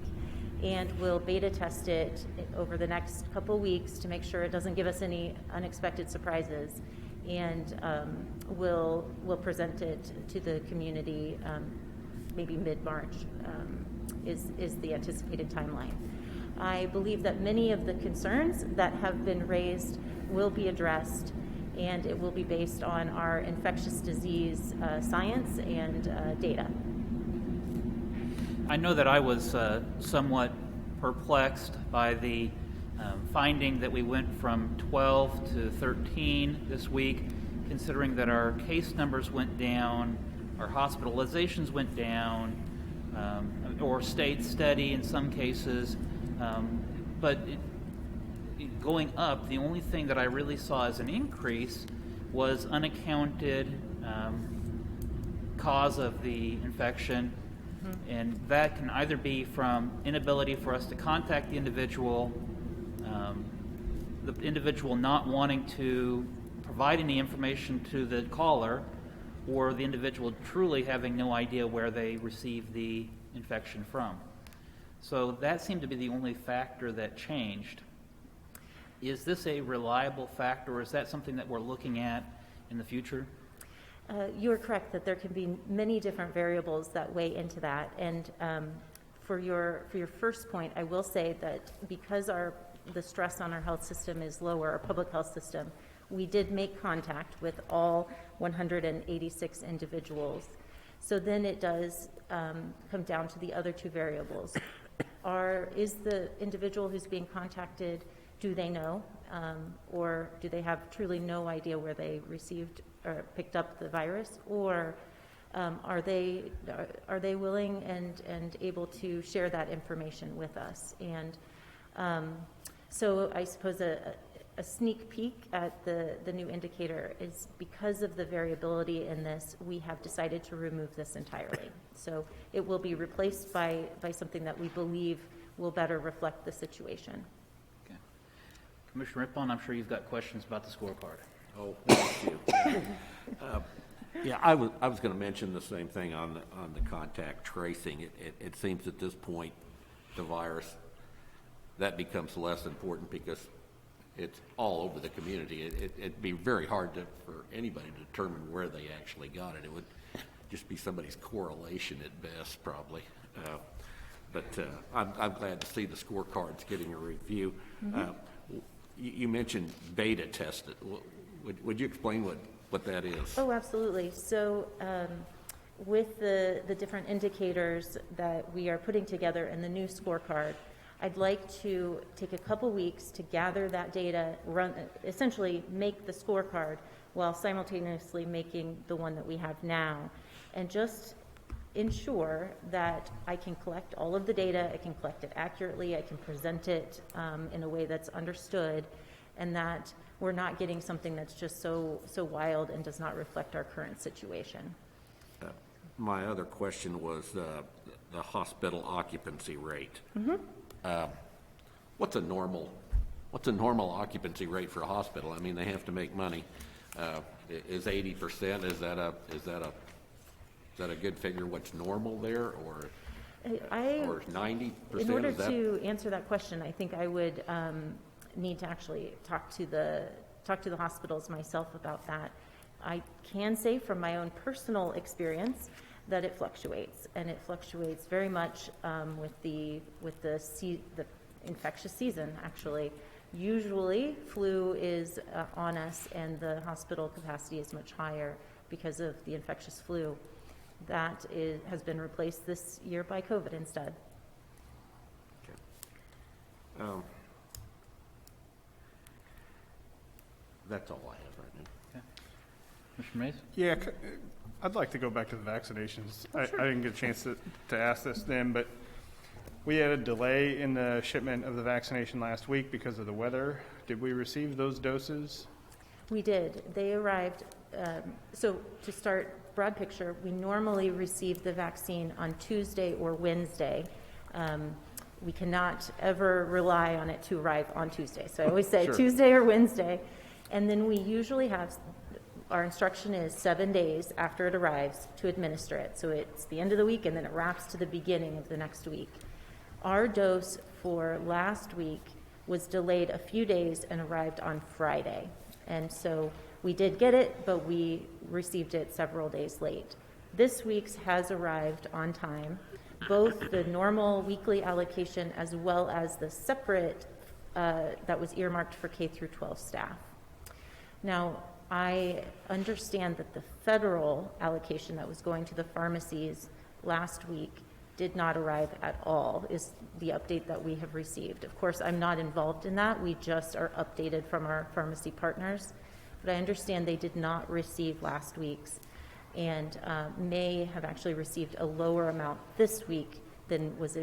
and we'll beta test it over the next couple weeks to make sure it doesn't give us any unexpected surprises, and we'll present it to the community maybe mid-March is the anticipated timeline. I believe that many of the concerns that have been raised will be addressed, and it will be based on our infectious disease science and data. I know that I was somewhat perplexed by the finding that we went from 12 to 13 this week, considering that our case numbers went down, our hospitalizations went down, or stayed steady in some cases, but going up, the only thing that I really saw as an increase was unaccounted cause of the infection, and that can either be from inability for us to contact the individual not wanting to provide any information to the caller, or the individual truly having no idea where they received the infection from. So that seemed to be the only factor that changed. Is this a reliable factor, or is that something that we're looking at in the future? You are correct that there can be many different variables that weigh into that. And for your first point, I will say that because the stress on our health system is lower, our public health system, we did make contact with all 186 individuals. So then it does come down to the other two variables. Is the individual who's being contacted, do they know, or do they have truly no idea where they received or picked up the virus, or are they willing and able to share that information with us? And so I suppose a sneak peek at the new indicator is because of the variability in this, we have decided to remove this entirely. So it will be replaced by something that we believe will better reflect the situation. Okay. Commissioner Rippon, I'm sure you've got questions about the scorecard. Oh, thank you. Yeah, I was going to mention the same thing on the contact tracing. It seems at this point, the virus, that becomes less important because it's all over the community. It'd be very hard for anybody to determine where they actually got it. It would just be somebody's correlation at best, probably. But I'm glad to see the scorecards getting a review. Mm-hmm. You mentioned beta tested. Would you explain what that is? Oh, absolutely. So with the different indicators that we are putting together in the new scorecard, I'd like to take a couple weeks to gather that data, essentially make the scorecard while simultaneously making the one that we have now, and just ensure that I can collect all of the data, I can collect it accurately, I can present it in a way that's understood, and that we're not getting something that's just so wild and does not reflect our current situation. My other question was the hospital occupancy rate. Mm-hmm. What's a normal occupancy rate for a hospital? I mean, they have to make money. Is 80%? Is that a Is that a good figure, what's normal there, or I, 90%? in order Is that? to answer that question, I think I would need to actually talk to the hospitals myself about that. I can say from my own personal experience that it fluctuates, and it fluctuates very much with the infectious season, actually. Usually, flu is on us, and the hospital capacity is much higher because of the infectious flu. That has been replaced this year by COVID instead. That's all I have right now. Commissioner Mays? Yeah, I'd like to go back to the vaccinations. I didn't get a chance to ask this then, but we had a delay in the shipment of the vaccination last week because of the weather. Did we receive those doses? We did. They arrived. So to start, broad picture, we normally receive the vaccine on Tuesday or Wednesday. We cannot ever rely on it to arrive on Tuesday. So I always say Sure. Tuesday or Wednesday. And then we usually have, our instruction is 7 days after it arrives to administer it. So it's the end of the week, and then it wraps to the beginning of the next week. Our dose for last week was delayed a few days and arrived on Friday. And so we did get it, but we received it several days late. This week's has arrived on time, both the normal weekly allocation as well as the separate that was earmarked for K through 12 staff. Now, I understand that the federal allocation that was going to the pharmacies last week did not arrive at all, is the update that we have received. Of course, I'm not involved in that. We just are updated from our pharmacy partners. But I understand they did not receive last week's, and may have actually received a lower amount this week than was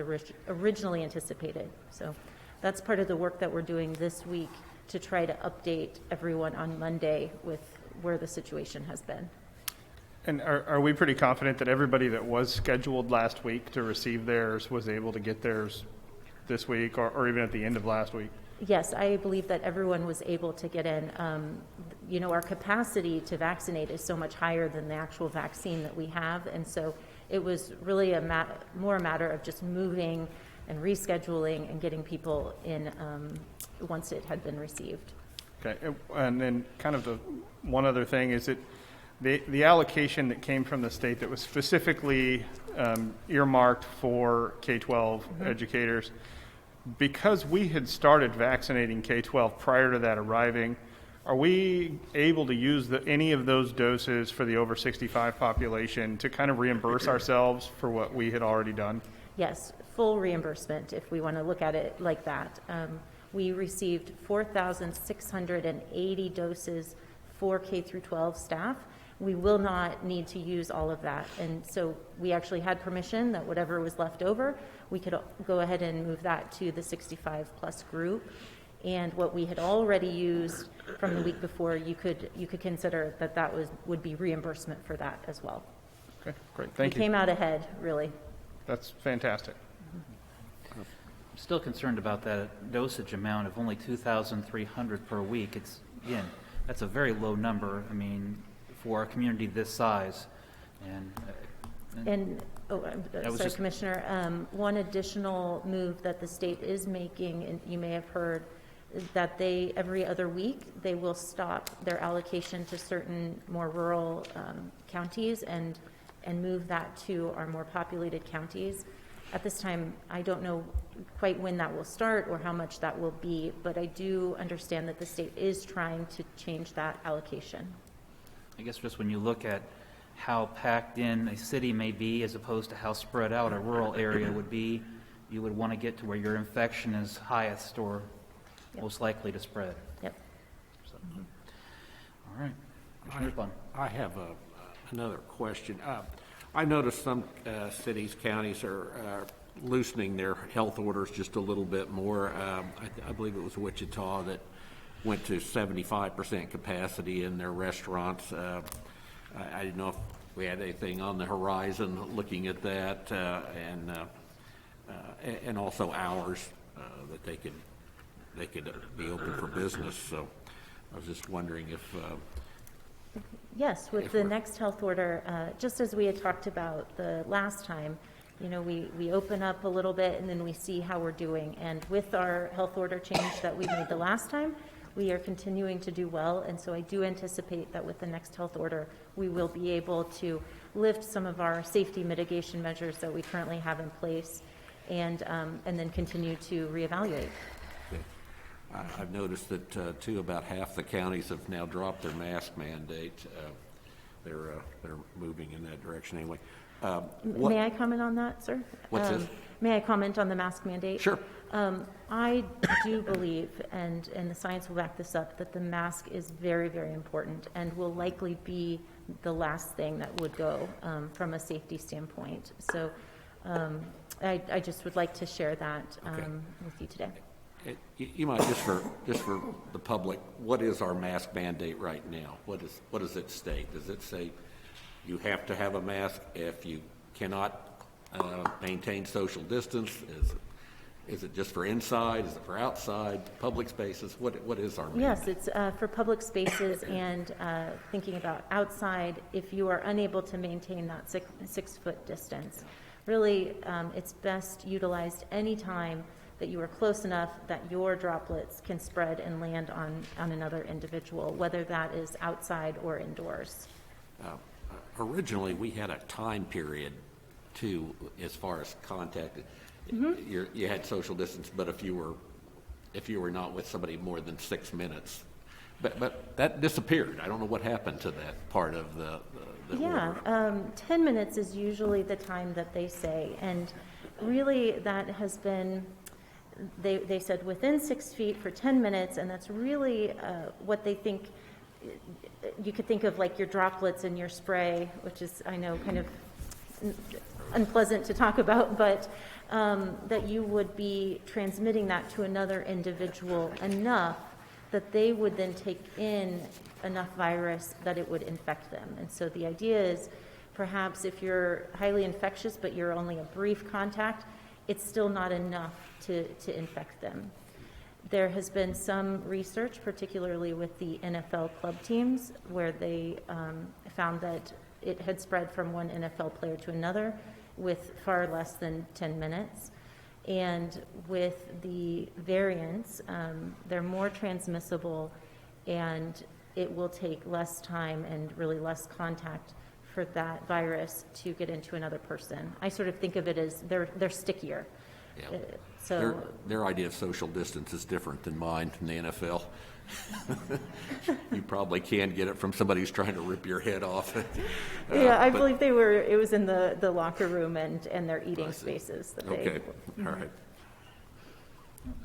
originally anticipated. So that's part of the work that we're doing this week to try to update everyone on Monday with where the situation has been. And are we pretty confident that everybody that was scheduled last week to receive theirs was able to get theirs this week or even at the end of last week? Yes, I believe that everyone was able to get in. Our capacity to vaccinate is so much higher than the actual vaccine that we have, and so it was really more a matter of just moving and rescheduling and getting people in once it had been received. Okay, and then kind of one other thing is the allocation that came from the state that was specifically earmarked for K-12 educators, because we had started vaccinating K-12 prior to that arriving, are we able to use any of those doses for the over 65 population to kind of reimburse ourselves for what we had already done? Yes, full reimbursement if we want to look at it like that. We received 4,680 doses for K through 12 staff. We will not need to use all of that. And so we actually had permission that whatever was left over, we could go ahead and move that to the 65 plus group. And what we had already used from the week before, you could consider that would be reimbursement for that as well. Okay, great, thank you. We came out ahead, really. That's fantastic. I'm still concerned about that dosage amount of only 2,300 per week. Again, that's a very low number. I mean, for a community this size. Sorry, Commissioner, one additional move that the state is making, and you may have heard, is that every other week, they will stop their allocation to certain more rural counties and move that to our more populated counties. At this time, I don't know quite when that will start or how much that will be, but I do understand that the state is trying to change that allocation. I guess just when you look at how packed in a city may be as opposed to how spread out a rural area would be, you would want to get to where your infection is highest or most likely to spread. Yep. So, all right. Commissioner Bond. I have another question. I noticed some cities, counties are loosening their health orders just a little bit more. I believe it was Wichita that went to 75% capacity in their restaurants. I didn't know if we had anything on the horizon looking at that, and also hours that they could be open for business. So I was just wondering if Yes, with If the we're- next health order, just as we had talked about the last time, we open up a little bit and then we see how we're doing. And with our health order change that we made the last time, we are continuing to do well. And so I do anticipate that with the next health order, we will be able to lift some of our safety mitigation measures that we currently have in place and then continue to reevaluate. Okay. I've noticed that, too, about half the counties have now dropped their mask mandate. They're moving in that direction anyway. May I comment on that, sir? What's this? May I comment on the mask mandate? Sure. I do believe, and the science will back this up, that the mask is very, very important and will likely be the last thing that would go from a safety standpoint. So I just would like to share that Okay. with you today. You might, just for the public, what is our mask mandate right now? What does it state? Does it say you have to have a mask if you cannot maintain social distance? Is it just for inside? Is it for outside, public spaces? What is our mandate? Yes, it's for public spaces and thinking about outside, if you are unable to maintain that 6-foot distance. Really, it's best utilized anytime that you are close enough that your droplets can spread and land on another individual, whether that is outside or indoors. Originally, we had a time period, too, as far as contact. You had social distance, but if you were not with somebody more than 6 minutes, but that disappeared. I don't know what happened to that part of the order. 10 minutes is usually the time that they say, and really that has been, they said within 6 feet for 10 minutes, and that's really what they think. You could think of like your droplets in your spray, which is, I know, kind of unpleasant to talk about, but that you would be transmitting that to another individual enough that they would then take in enough virus that it would infect them. And so the idea is perhaps if you're highly infectious but you're only a brief contact, it's still not enough to infect them. There has been some research, particularly with the NFL club teams, where they found that it had spread from one NFL player to another with far less than 10 minutes. And with the variants, they're more transmissible, and it will take less time and really less contact for that virus to get into another person. I sort of think of it as they're stickier. Yeah. So Their idea of social distance is different than mine from the NFL. You probably can get it from somebody who's trying to rip your head off. I believe it was in the locker room and their eating I see. spaces that Okay, they. all right.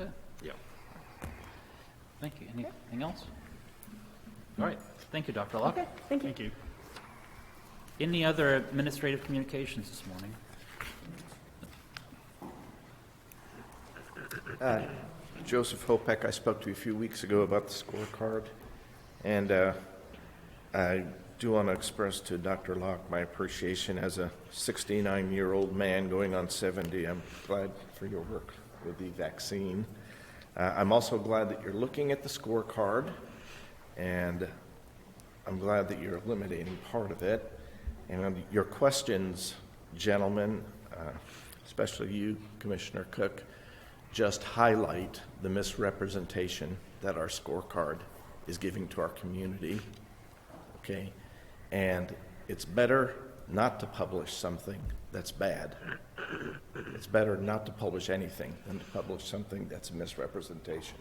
Okay, Yeah. thank you. Anything else? All right, thank you, Dr. Locke. Okay, thank you. Thank you. Any other administrative communications this morning? Joseph Hopek, I spoke to you a few weeks ago about the scorecard, and I do want to express to Dr. Locke my appreciation as a 69-year-old man going on 70. I'm glad for your work with the vaccine. I'm also glad that you're looking at the scorecard, and I'm glad that you're eliminating part of it. And your questions, gentlemen, especially you, Commissioner Cook, just highlight the misrepresentation that our scorecard is giving to our community, okay? And it's better not to publish something that's bad. It's better not to publish anything than to publish something that's a misrepresentation.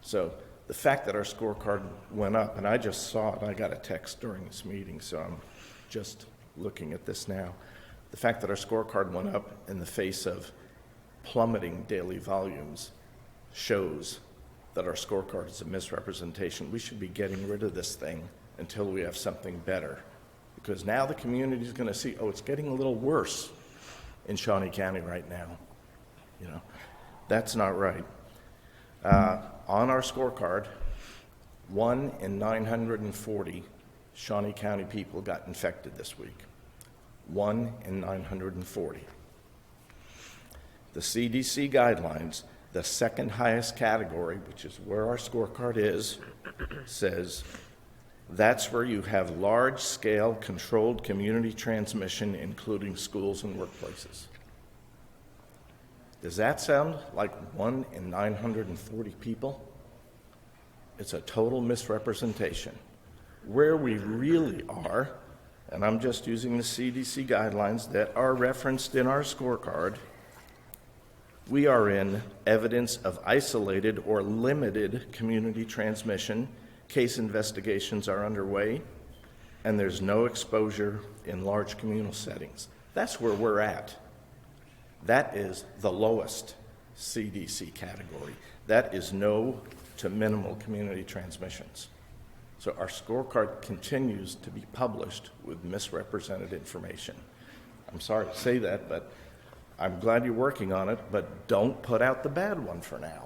So the fact that our scorecard went up, and I just saw it, I got a text during this meeting, so I'm just looking at this now. The fact that our scorecard went up in the face of plummeting daily volumes shows that our scorecard is a misrepresentation. We should be getting rid of this thing until we have something better, because now the community is going to see, oh, it's getting a little worse in Shawnee County right now. You know, that's not right. On our scorecard, 1 in 940 Shawnee County people got infected this week. 1 in 940. The CDC guidelines, the second highest category, which is where our scorecard is, says That's where you have large-scale controlled community transmission, including schools and workplaces. Does that sound like 1 in 940 people? It's a total misrepresentation. Where we really are, and I'm just using the CDC guidelines that are referenced in our scorecard, we are in evidence of isolated or limited community transmission. Case investigations are underway, and there's no exposure in large communal settings. That's where we're at. That is the lowest CDC category. That is no to minimal community transmissions. So our scorecard continues to be published with misrepresented information. I'm sorry to say that, but I'm glad you're working on it, but don't put out the bad one for now.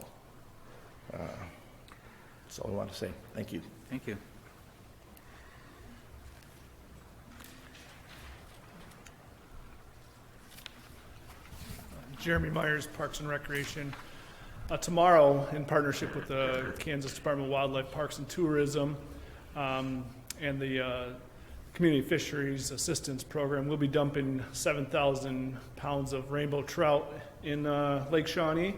That's all I want to say. Thank you. Thank you. Jeremy Myers, Parks and Recreation. Tomorrow, in partnership with the Kansas Department of Wildlife, Parks and Tourism, and the Community Fisheries Assistance Program, we'll be dumping 7,000 pounds of rainbow trout in Lake Shawnee.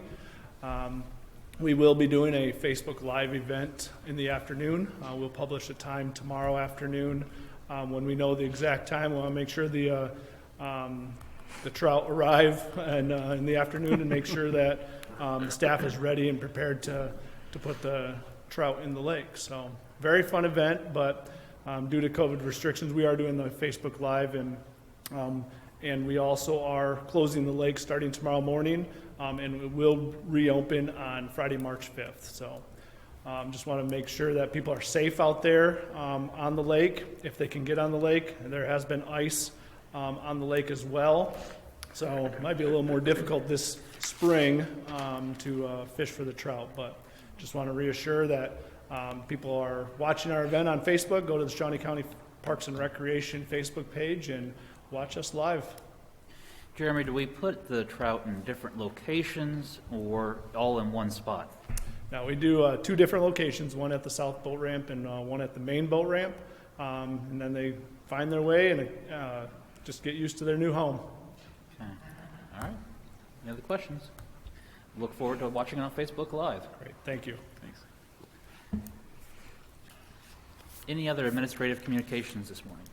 We will be doing a Facebook Live event in the afternoon. We'll publish a time tomorrow afternoon. When we know the exact time, we'll make sure the trout arrive in the afternoon and make sure that the staff is ready and prepared to put the trout in the lake. So very fun event, but due to COVID restrictions, we are doing the Facebook Live, and we also are closing the lake starting tomorrow morning, and it will reopen on Friday, March 5th. So just want to make sure that people are safe out there on the lake, if they can get on the lake. There has been ice on the lake as well, so it might be a little more difficult this spring to fish for the trout, but just want to reassure that people are watching our event on Facebook. Go to the Shawnee County Parks and Recreation Facebook page and watch us live. Jeremy, do we put the trout in different locations or all in one spot? Now, we do 2 different locations, one at the south boat ramp and one at the main boat ramp, and then they find their way and just get used to their new home. Okay. All right. Any other questions? Look forward to watching it on Facebook Live. Great, thank you. Thanks. Any other administrative communications this morning?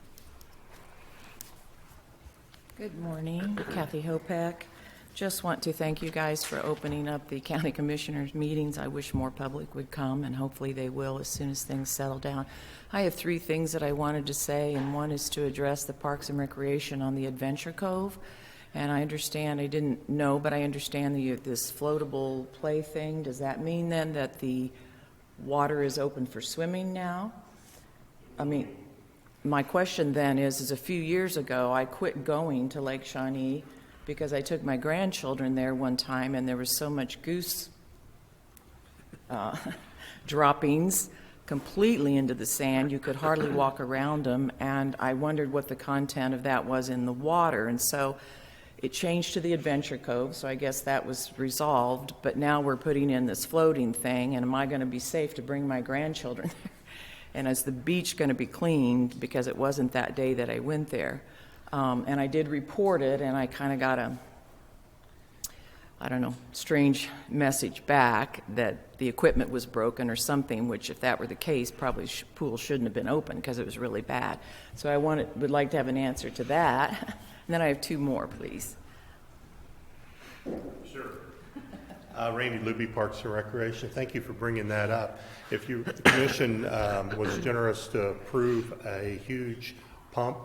Good morning, Kathy Hopek. Just want to thank you guys for opening up the county commissioners meetings. I wish more public would come, and hopefully they will as soon as things settle down. I have 3 things that I wanted to say, and one is to address the Parks and Recreation on the Adventure Cove. And I understand, I didn't know, but I understand this floatable play thing. Does that mean then that the water is open for swimming now? I mean, my question then is a few years ago, I quit going to Lake Shawnee because I took my grandchildren there one time, and there was so much goose droppings completely into the sand, you could hardly walk around them, and I wondered what the content of that was in the water. And so it changed to the Adventure Cove, so I guess that was resolved, but now we're putting in this floating thing, and am I going to be safe to bring my grandchildren there? And is the beach going to be cleaned, because it wasn't that day that I went there? And I did report it, and I kind of got a, I don't know, strange message back that the equipment was broken or something, which if that were the case, probably pool shouldn't have been open because it was really bad. So I would like to have an answer to that. And then I have 2 more, please. Sure. Randy Luby, Parks and Recreation. Thank you for bringing that up. The commission was generous to approve a huge pump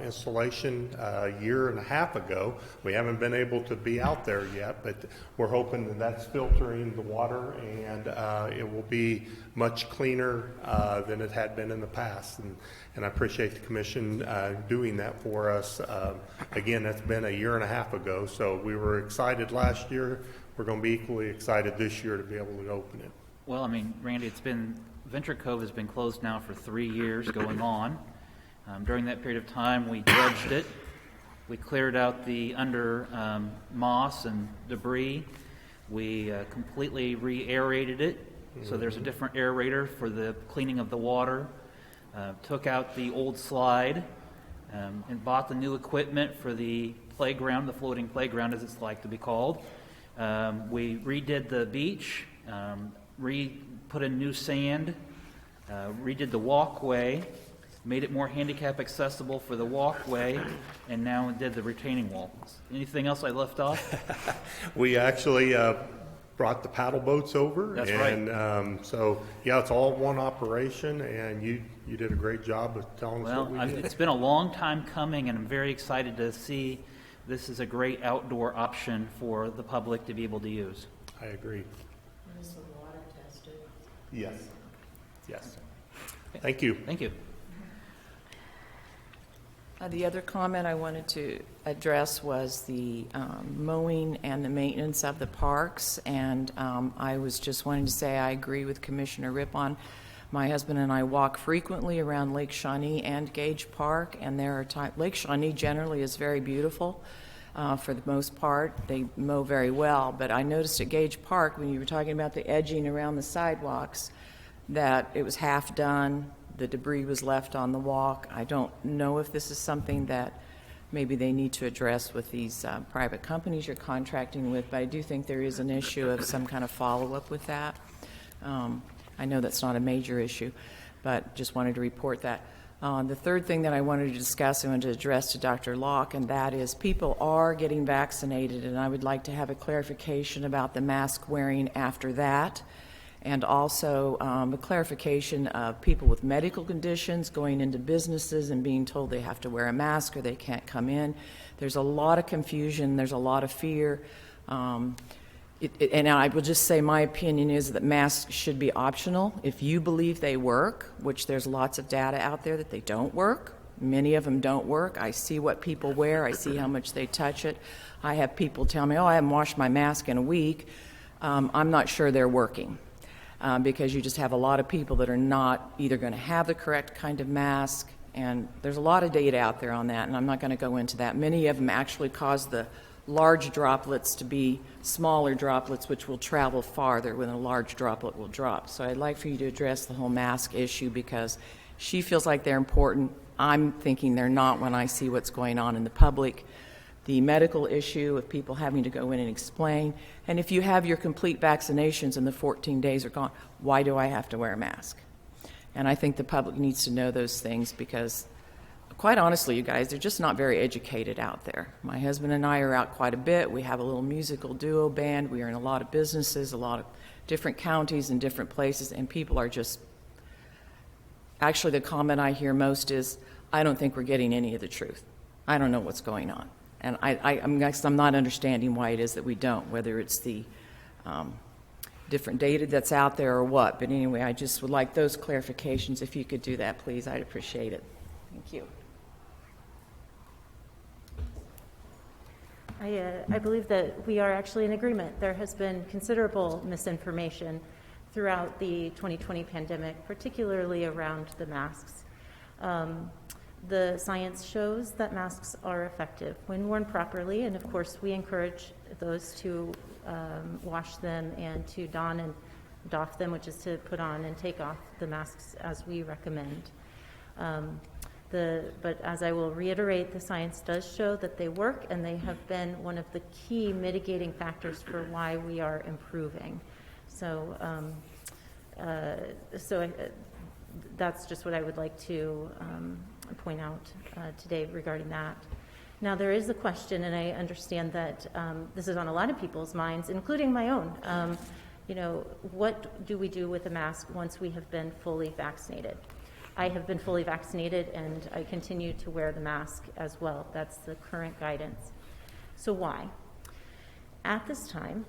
installation a year and a half ago. We haven't been able to be out there yet, but we're hoping that that's filtering the water, and it will be much cleaner than it had been in the past. And I appreciate the commission doing that for us. Again, that's been a year and a half ago, so we were excited last year. We're going to be equally excited this year to be able to open it. Well, I mean, Randy, Venture Cove has been closed now for 3 years going on. During that period of time, we dredged it. We cleared out the moss and debris. We completely re-aerated it. So there's a different aerator for the cleaning of the water. took out the old slide, and bought the new equipment for the playground, the floating playground as it's like to be called. We redid the beach, put in new sand, redid the walkway, made it more handicap accessible for the walkway, and now did the retaining walls. Anything else I left off? We actually brought the paddle boats over. That's right. And so, yeah, it's all one operation, and you did a great job of telling us what we did. It's been a long time coming, and I'm very excited to see this is a great outdoor option for the public to be able to use. I agree. Yes. Yes. Thank you. Thank you. The other comment I wanted to address was the mowing and the maintenance of the parks, and I was just wanting to say I agree with Commissioner Rippon. My husband and I walk frequently around Lake Shawnee and Gage Park, and there are Lake Shawnee generally is very beautiful for the most part. They mow very well, but I noticed at Gage Park when you were talking about the edging around the sidewalks that it was half done. The debris was left on the walk. I don't know if this is something that maybe they need to address with these private companies you're contracting with, but I do think there is an issue of some kind of follow-up with that. I know that's not a major issue, but just wanted to report that. The third thing that I wanted to discuss, I wanted to address to Dr. Locke, and that is people are getting vaccinated, and I would like to have a clarification about the mask wearing after that. And also a clarification of people with medical conditions going into businesses and being told they have to wear a mask or they can't come in. There's a lot of confusion. There's a lot of fear. And I will just say my opinion is that masks should be optional. If you believe they work, which there's lots of data out there that they don't work, many of them don't work. I see what people wear. I see how much they touch it. I have people tell me, oh, I haven't washed my mask in a week. I'm not sure they're working. Because you just have a lot of people that are not either going to have the correct kind of mask, and there's a lot of data out there on that, and I'm not going to go into that. Many of them actually cause the large droplets to be smaller droplets, which will travel farther when a large droplet will drop. So I'd like for you to address the whole mask issue because she feels like they're important. I'm thinking they're not when I see what's going on in the public. The medical issue of people having to go in and explain. And if you have your complete vaccinations and the 14 days are gone, why do I have to wear a mask? And I think the public needs to know those things because, quite honestly, you guys, they're just not very educated out there. My husband and I are out quite a bit. We have a little musical duo band. We are in a lot of businesses, a lot of different counties and different places, and people are just... Actually, the comment I hear most is, I don't think we're getting any of the truth. I don't know what's going on. And I'm not understanding why it is that we don't, whether it's the different data that's out there or what. But anyway, I just would like those clarifications. If you could do that, please, I'd appreciate it. Thank you. I believe that we are actually in agreement. There has been considerable misinformation throughout the 2020 pandemic, particularly around the masks. The science shows that masks are effective when worn properly, and of course we encourage those to wash them and to don and doff them, which is to put on and take off the masks as we recommend. But as I will reiterate, the science does show that they work, and they have been one of the key mitigating factors for why we are improving. So, that's just what I would like to point out today regarding that. Now, there is a question, and I understand that this is on a lot of people's minds, including my own. What do we do with a mask once we have been fully vaccinated? I have been fully vaccinated, and I continue to wear the mask as well. That's the current guidance. So why? At this time,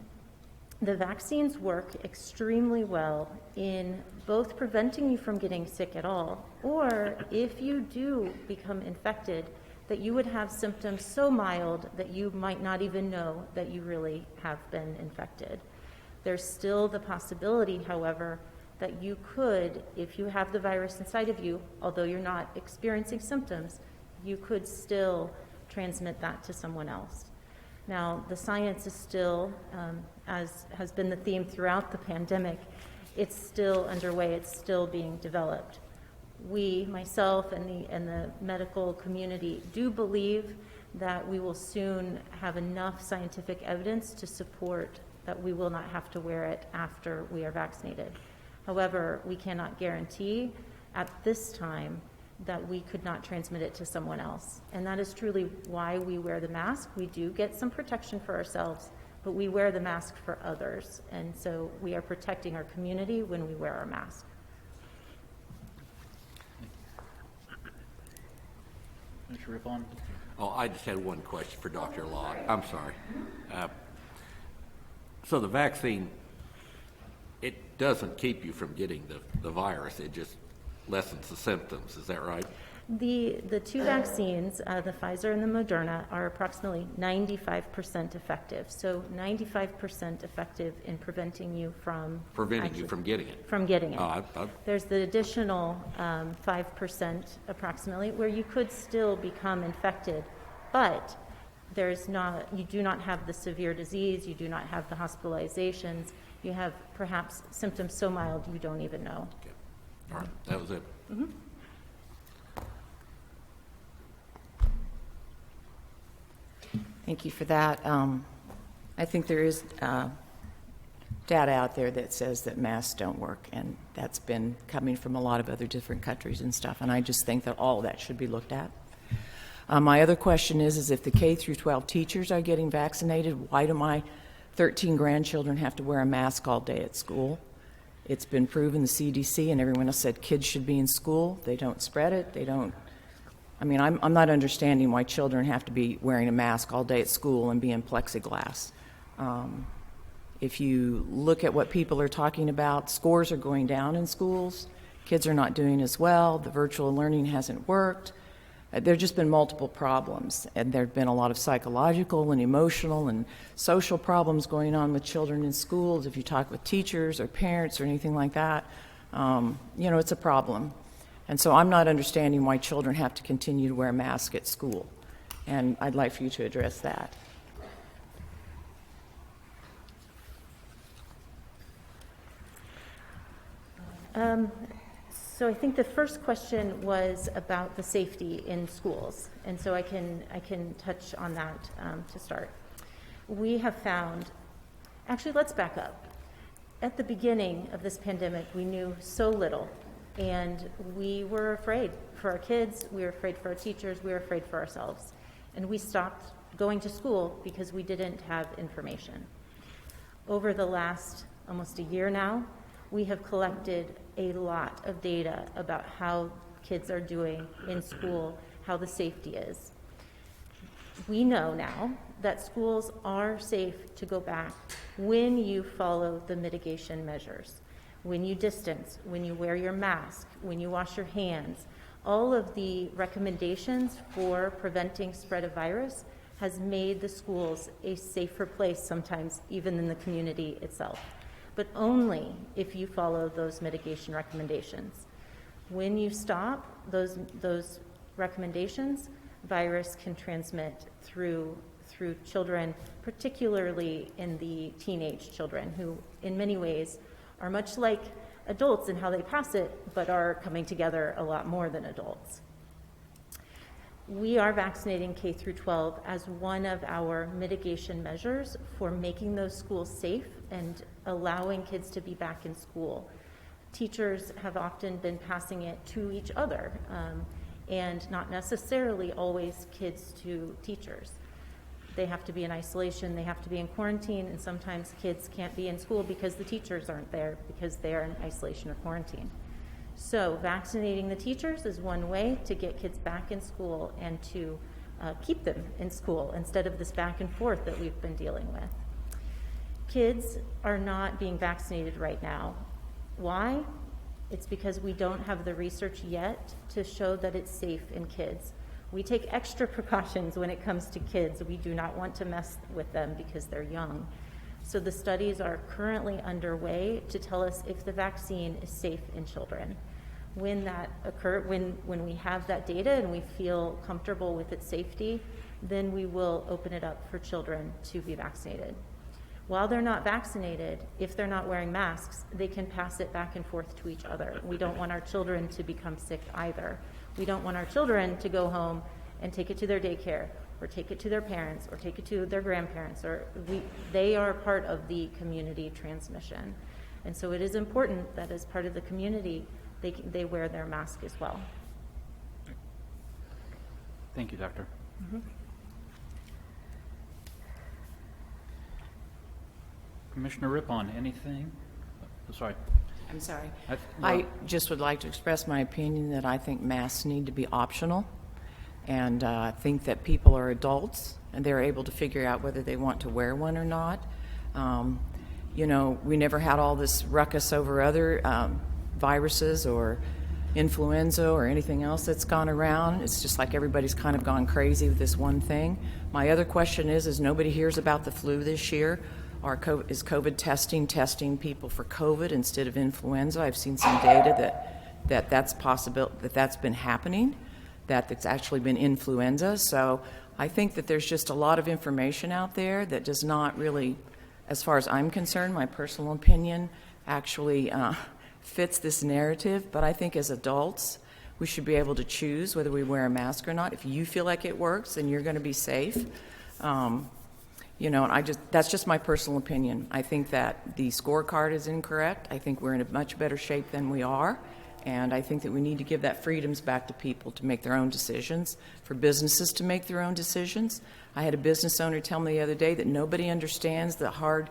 the vaccines work extremely well in both preventing you from getting sick at all, or if you do become infected, that you would have symptoms so mild that you might not even know that you really have been infected. There's still the possibility, however, that you could, if you have the virus inside of you, although you're not experiencing symptoms, you could still transmit that to someone else. Now, the science is still, as has been the theme throughout the pandemic, it's still underway, it's still being developed. we, myself and the medical community, do believe that we will soon have enough scientific evidence to support that we will not have to wear it after we are vaccinated. However, we cannot guarantee at this time that we could not transmit it to someone else. And that is truly why we wear the mask. We do get some protection for ourselves, but we wear the mask for others. And so we are protecting our community when we wear our mask. Mr. Rippon? Oh, I just had one question for Dr. Locke. I'm sorry. So the vaccine, it doesn't keep you from getting the virus. It just lessens the symptoms. Is that right? The two vaccines, the Pfizer and the Moderna, are approximately 95% effective. So 95% effective in preventing you from You from getting it. From getting it. I There's the additional 5% approximately where you could still become infected, but you do not have the severe disease, you do not have the hospitalizations, you have perhaps symptoms so mild you don't even know. Okay. All right, that was it. Mm-hmm. Thank you for that. I think there is data out there that says that masks don't work, and that's been coming from a lot of other different countries and stuff, and I just think that all of that should be looked at. My other question is if the K through 12 teachers are getting vaccinated, why do my 13 grandchildren have to wear a mask all day at school? It's been proven, the CDC and everyone else said kids should be in school. They don't spread it. They don't. I mean, I'm not understanding why children have to be wearing a mask all day at school and be in plexiglass. If you look at what people are talking about, scores are going down in schools. Kids are not doing as well. The virtual learning hasn't worked. There have just been multiple problems, and there have been a lot of psychological and emotional and social problems going on with children in schools. If you talk with teachers or parents or anything like that, it's a problem. And so I'm not understanding why children have to continue to wear masks at school, and I'd like for you to address that. So I think the first question was about the safety in schools, and so I can touch on that to start. We have found, actually let's back up. At the beginning of this pandemic, we knew so little, and we were afraid for our kids, we were afraid for our teachers, we were afraid for ourselves. And we stopped going to school because we didn't have information. Over the last almost a year now, we have collected a lot of data about how kids are doing in school, how the safety is. We know now that schools are safe to go back when you follow the mitigation measures, when you distance, when you wear your mask, when you wash your hands. All of the recommendations for preventing spread of virus has made the schools a safer place sometimes even than the community itself, but only if you follow those mitigation recommendations. When you stop those recommendations, virus can transmit through children, particularly in the teenage children, who in many ways are much like adults in how they pass it, but are coming together a lot more than adults. We are vaccinating K through 12 as one of our mitigation measures for making those schools safe and allowing kids to be back in school. Teachers have often been passing it to each other, and not necessarily always kids to teachers. They have to be in isolation, they have to be in quarantine, and sometimes kids can't be in school because the teachers aren't there because they are in isolation or quarantine. So vaccinating the teachers is one way to get kids back in school and to keep them in school instead of this back and forth that we've been dealing with. Kids are not being vaccinated right now. Why? It's because we don't have the research yet to show that it's safe in kids. We take extra precautions when it comes to kids. We do not want to mess with them because they're young. So the studies are currently underway to tell us if the vaccine is safe in children. When that occurs, when we have that data and we feel comfortable with its safety, then we will open it up for children to be vaccinated. while they're not vaccinated, if they're not wearing masks, they can pass it back and forth to each other. We don't want our children to become sick either. We don't want our children to go home and take it to their daycare, or take it to their parents, or take it to their grandparents, they are part of the community transmission. And so it is important that as part of the community, they wear their mask as well. Thank you, Doctor. Commissioner Rippon, anything? Oh, sorry. I'm sorry. Well- I just would like to express my opinion that I think masks need to be optional. And I think that people are adults and they're able to figure out whether they want to wear one or not. You know, we never had all this ruckus over other viruses or influenza or anything else that's gone around. It's just like everybody's kind of gone crazy with this one thing. My other question is nobody hears about the flu this year. Is COVID testing people for COVID instead of influenza? I've seen some data that's possible, that's been happening, that it's actually been influenza. So I think that there's just a lot of information out there that does not really, as far as I'm concerned, my personal opinion, actually fits this narrative. But I think as adults, we should be able to choose whether we wear a mask or not. If you feel like it works, then you're going to be safe. You know, and that's just my personal opinion. I think that the scorecard is incorrect. I think we're in a much better shape than we are. And I think that we need to give that freedoms back to people to make their own decisions, for businesses to make their own decisions. I had a business owner tell me the other day that nobody understands the hard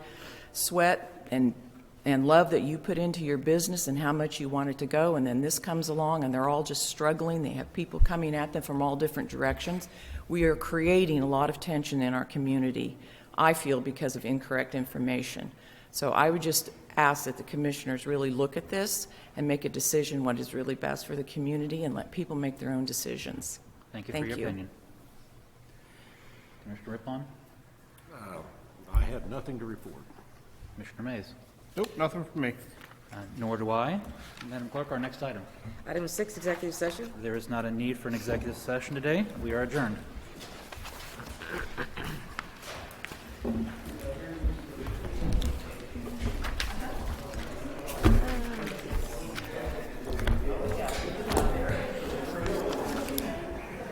sweat and love that you put into your business and how much you want it to go. And then this comes along and they're all just struggling. They have people coming at them from all different directions. We are creating a lot of tension in our community, I feel, because of incorrect information. So I would just ask that the commissioners really look at this and make a decision what is really best for the community and let people make their own decisions. Thank you for your opinion. Commissioner Rippon? I have nothing to report. Commissioner Mays? Nope, nothing from me. Nor do I. Madam Clerk, our next item. Item 6, executive session. There is not a need for an executive session today. We are adjourned.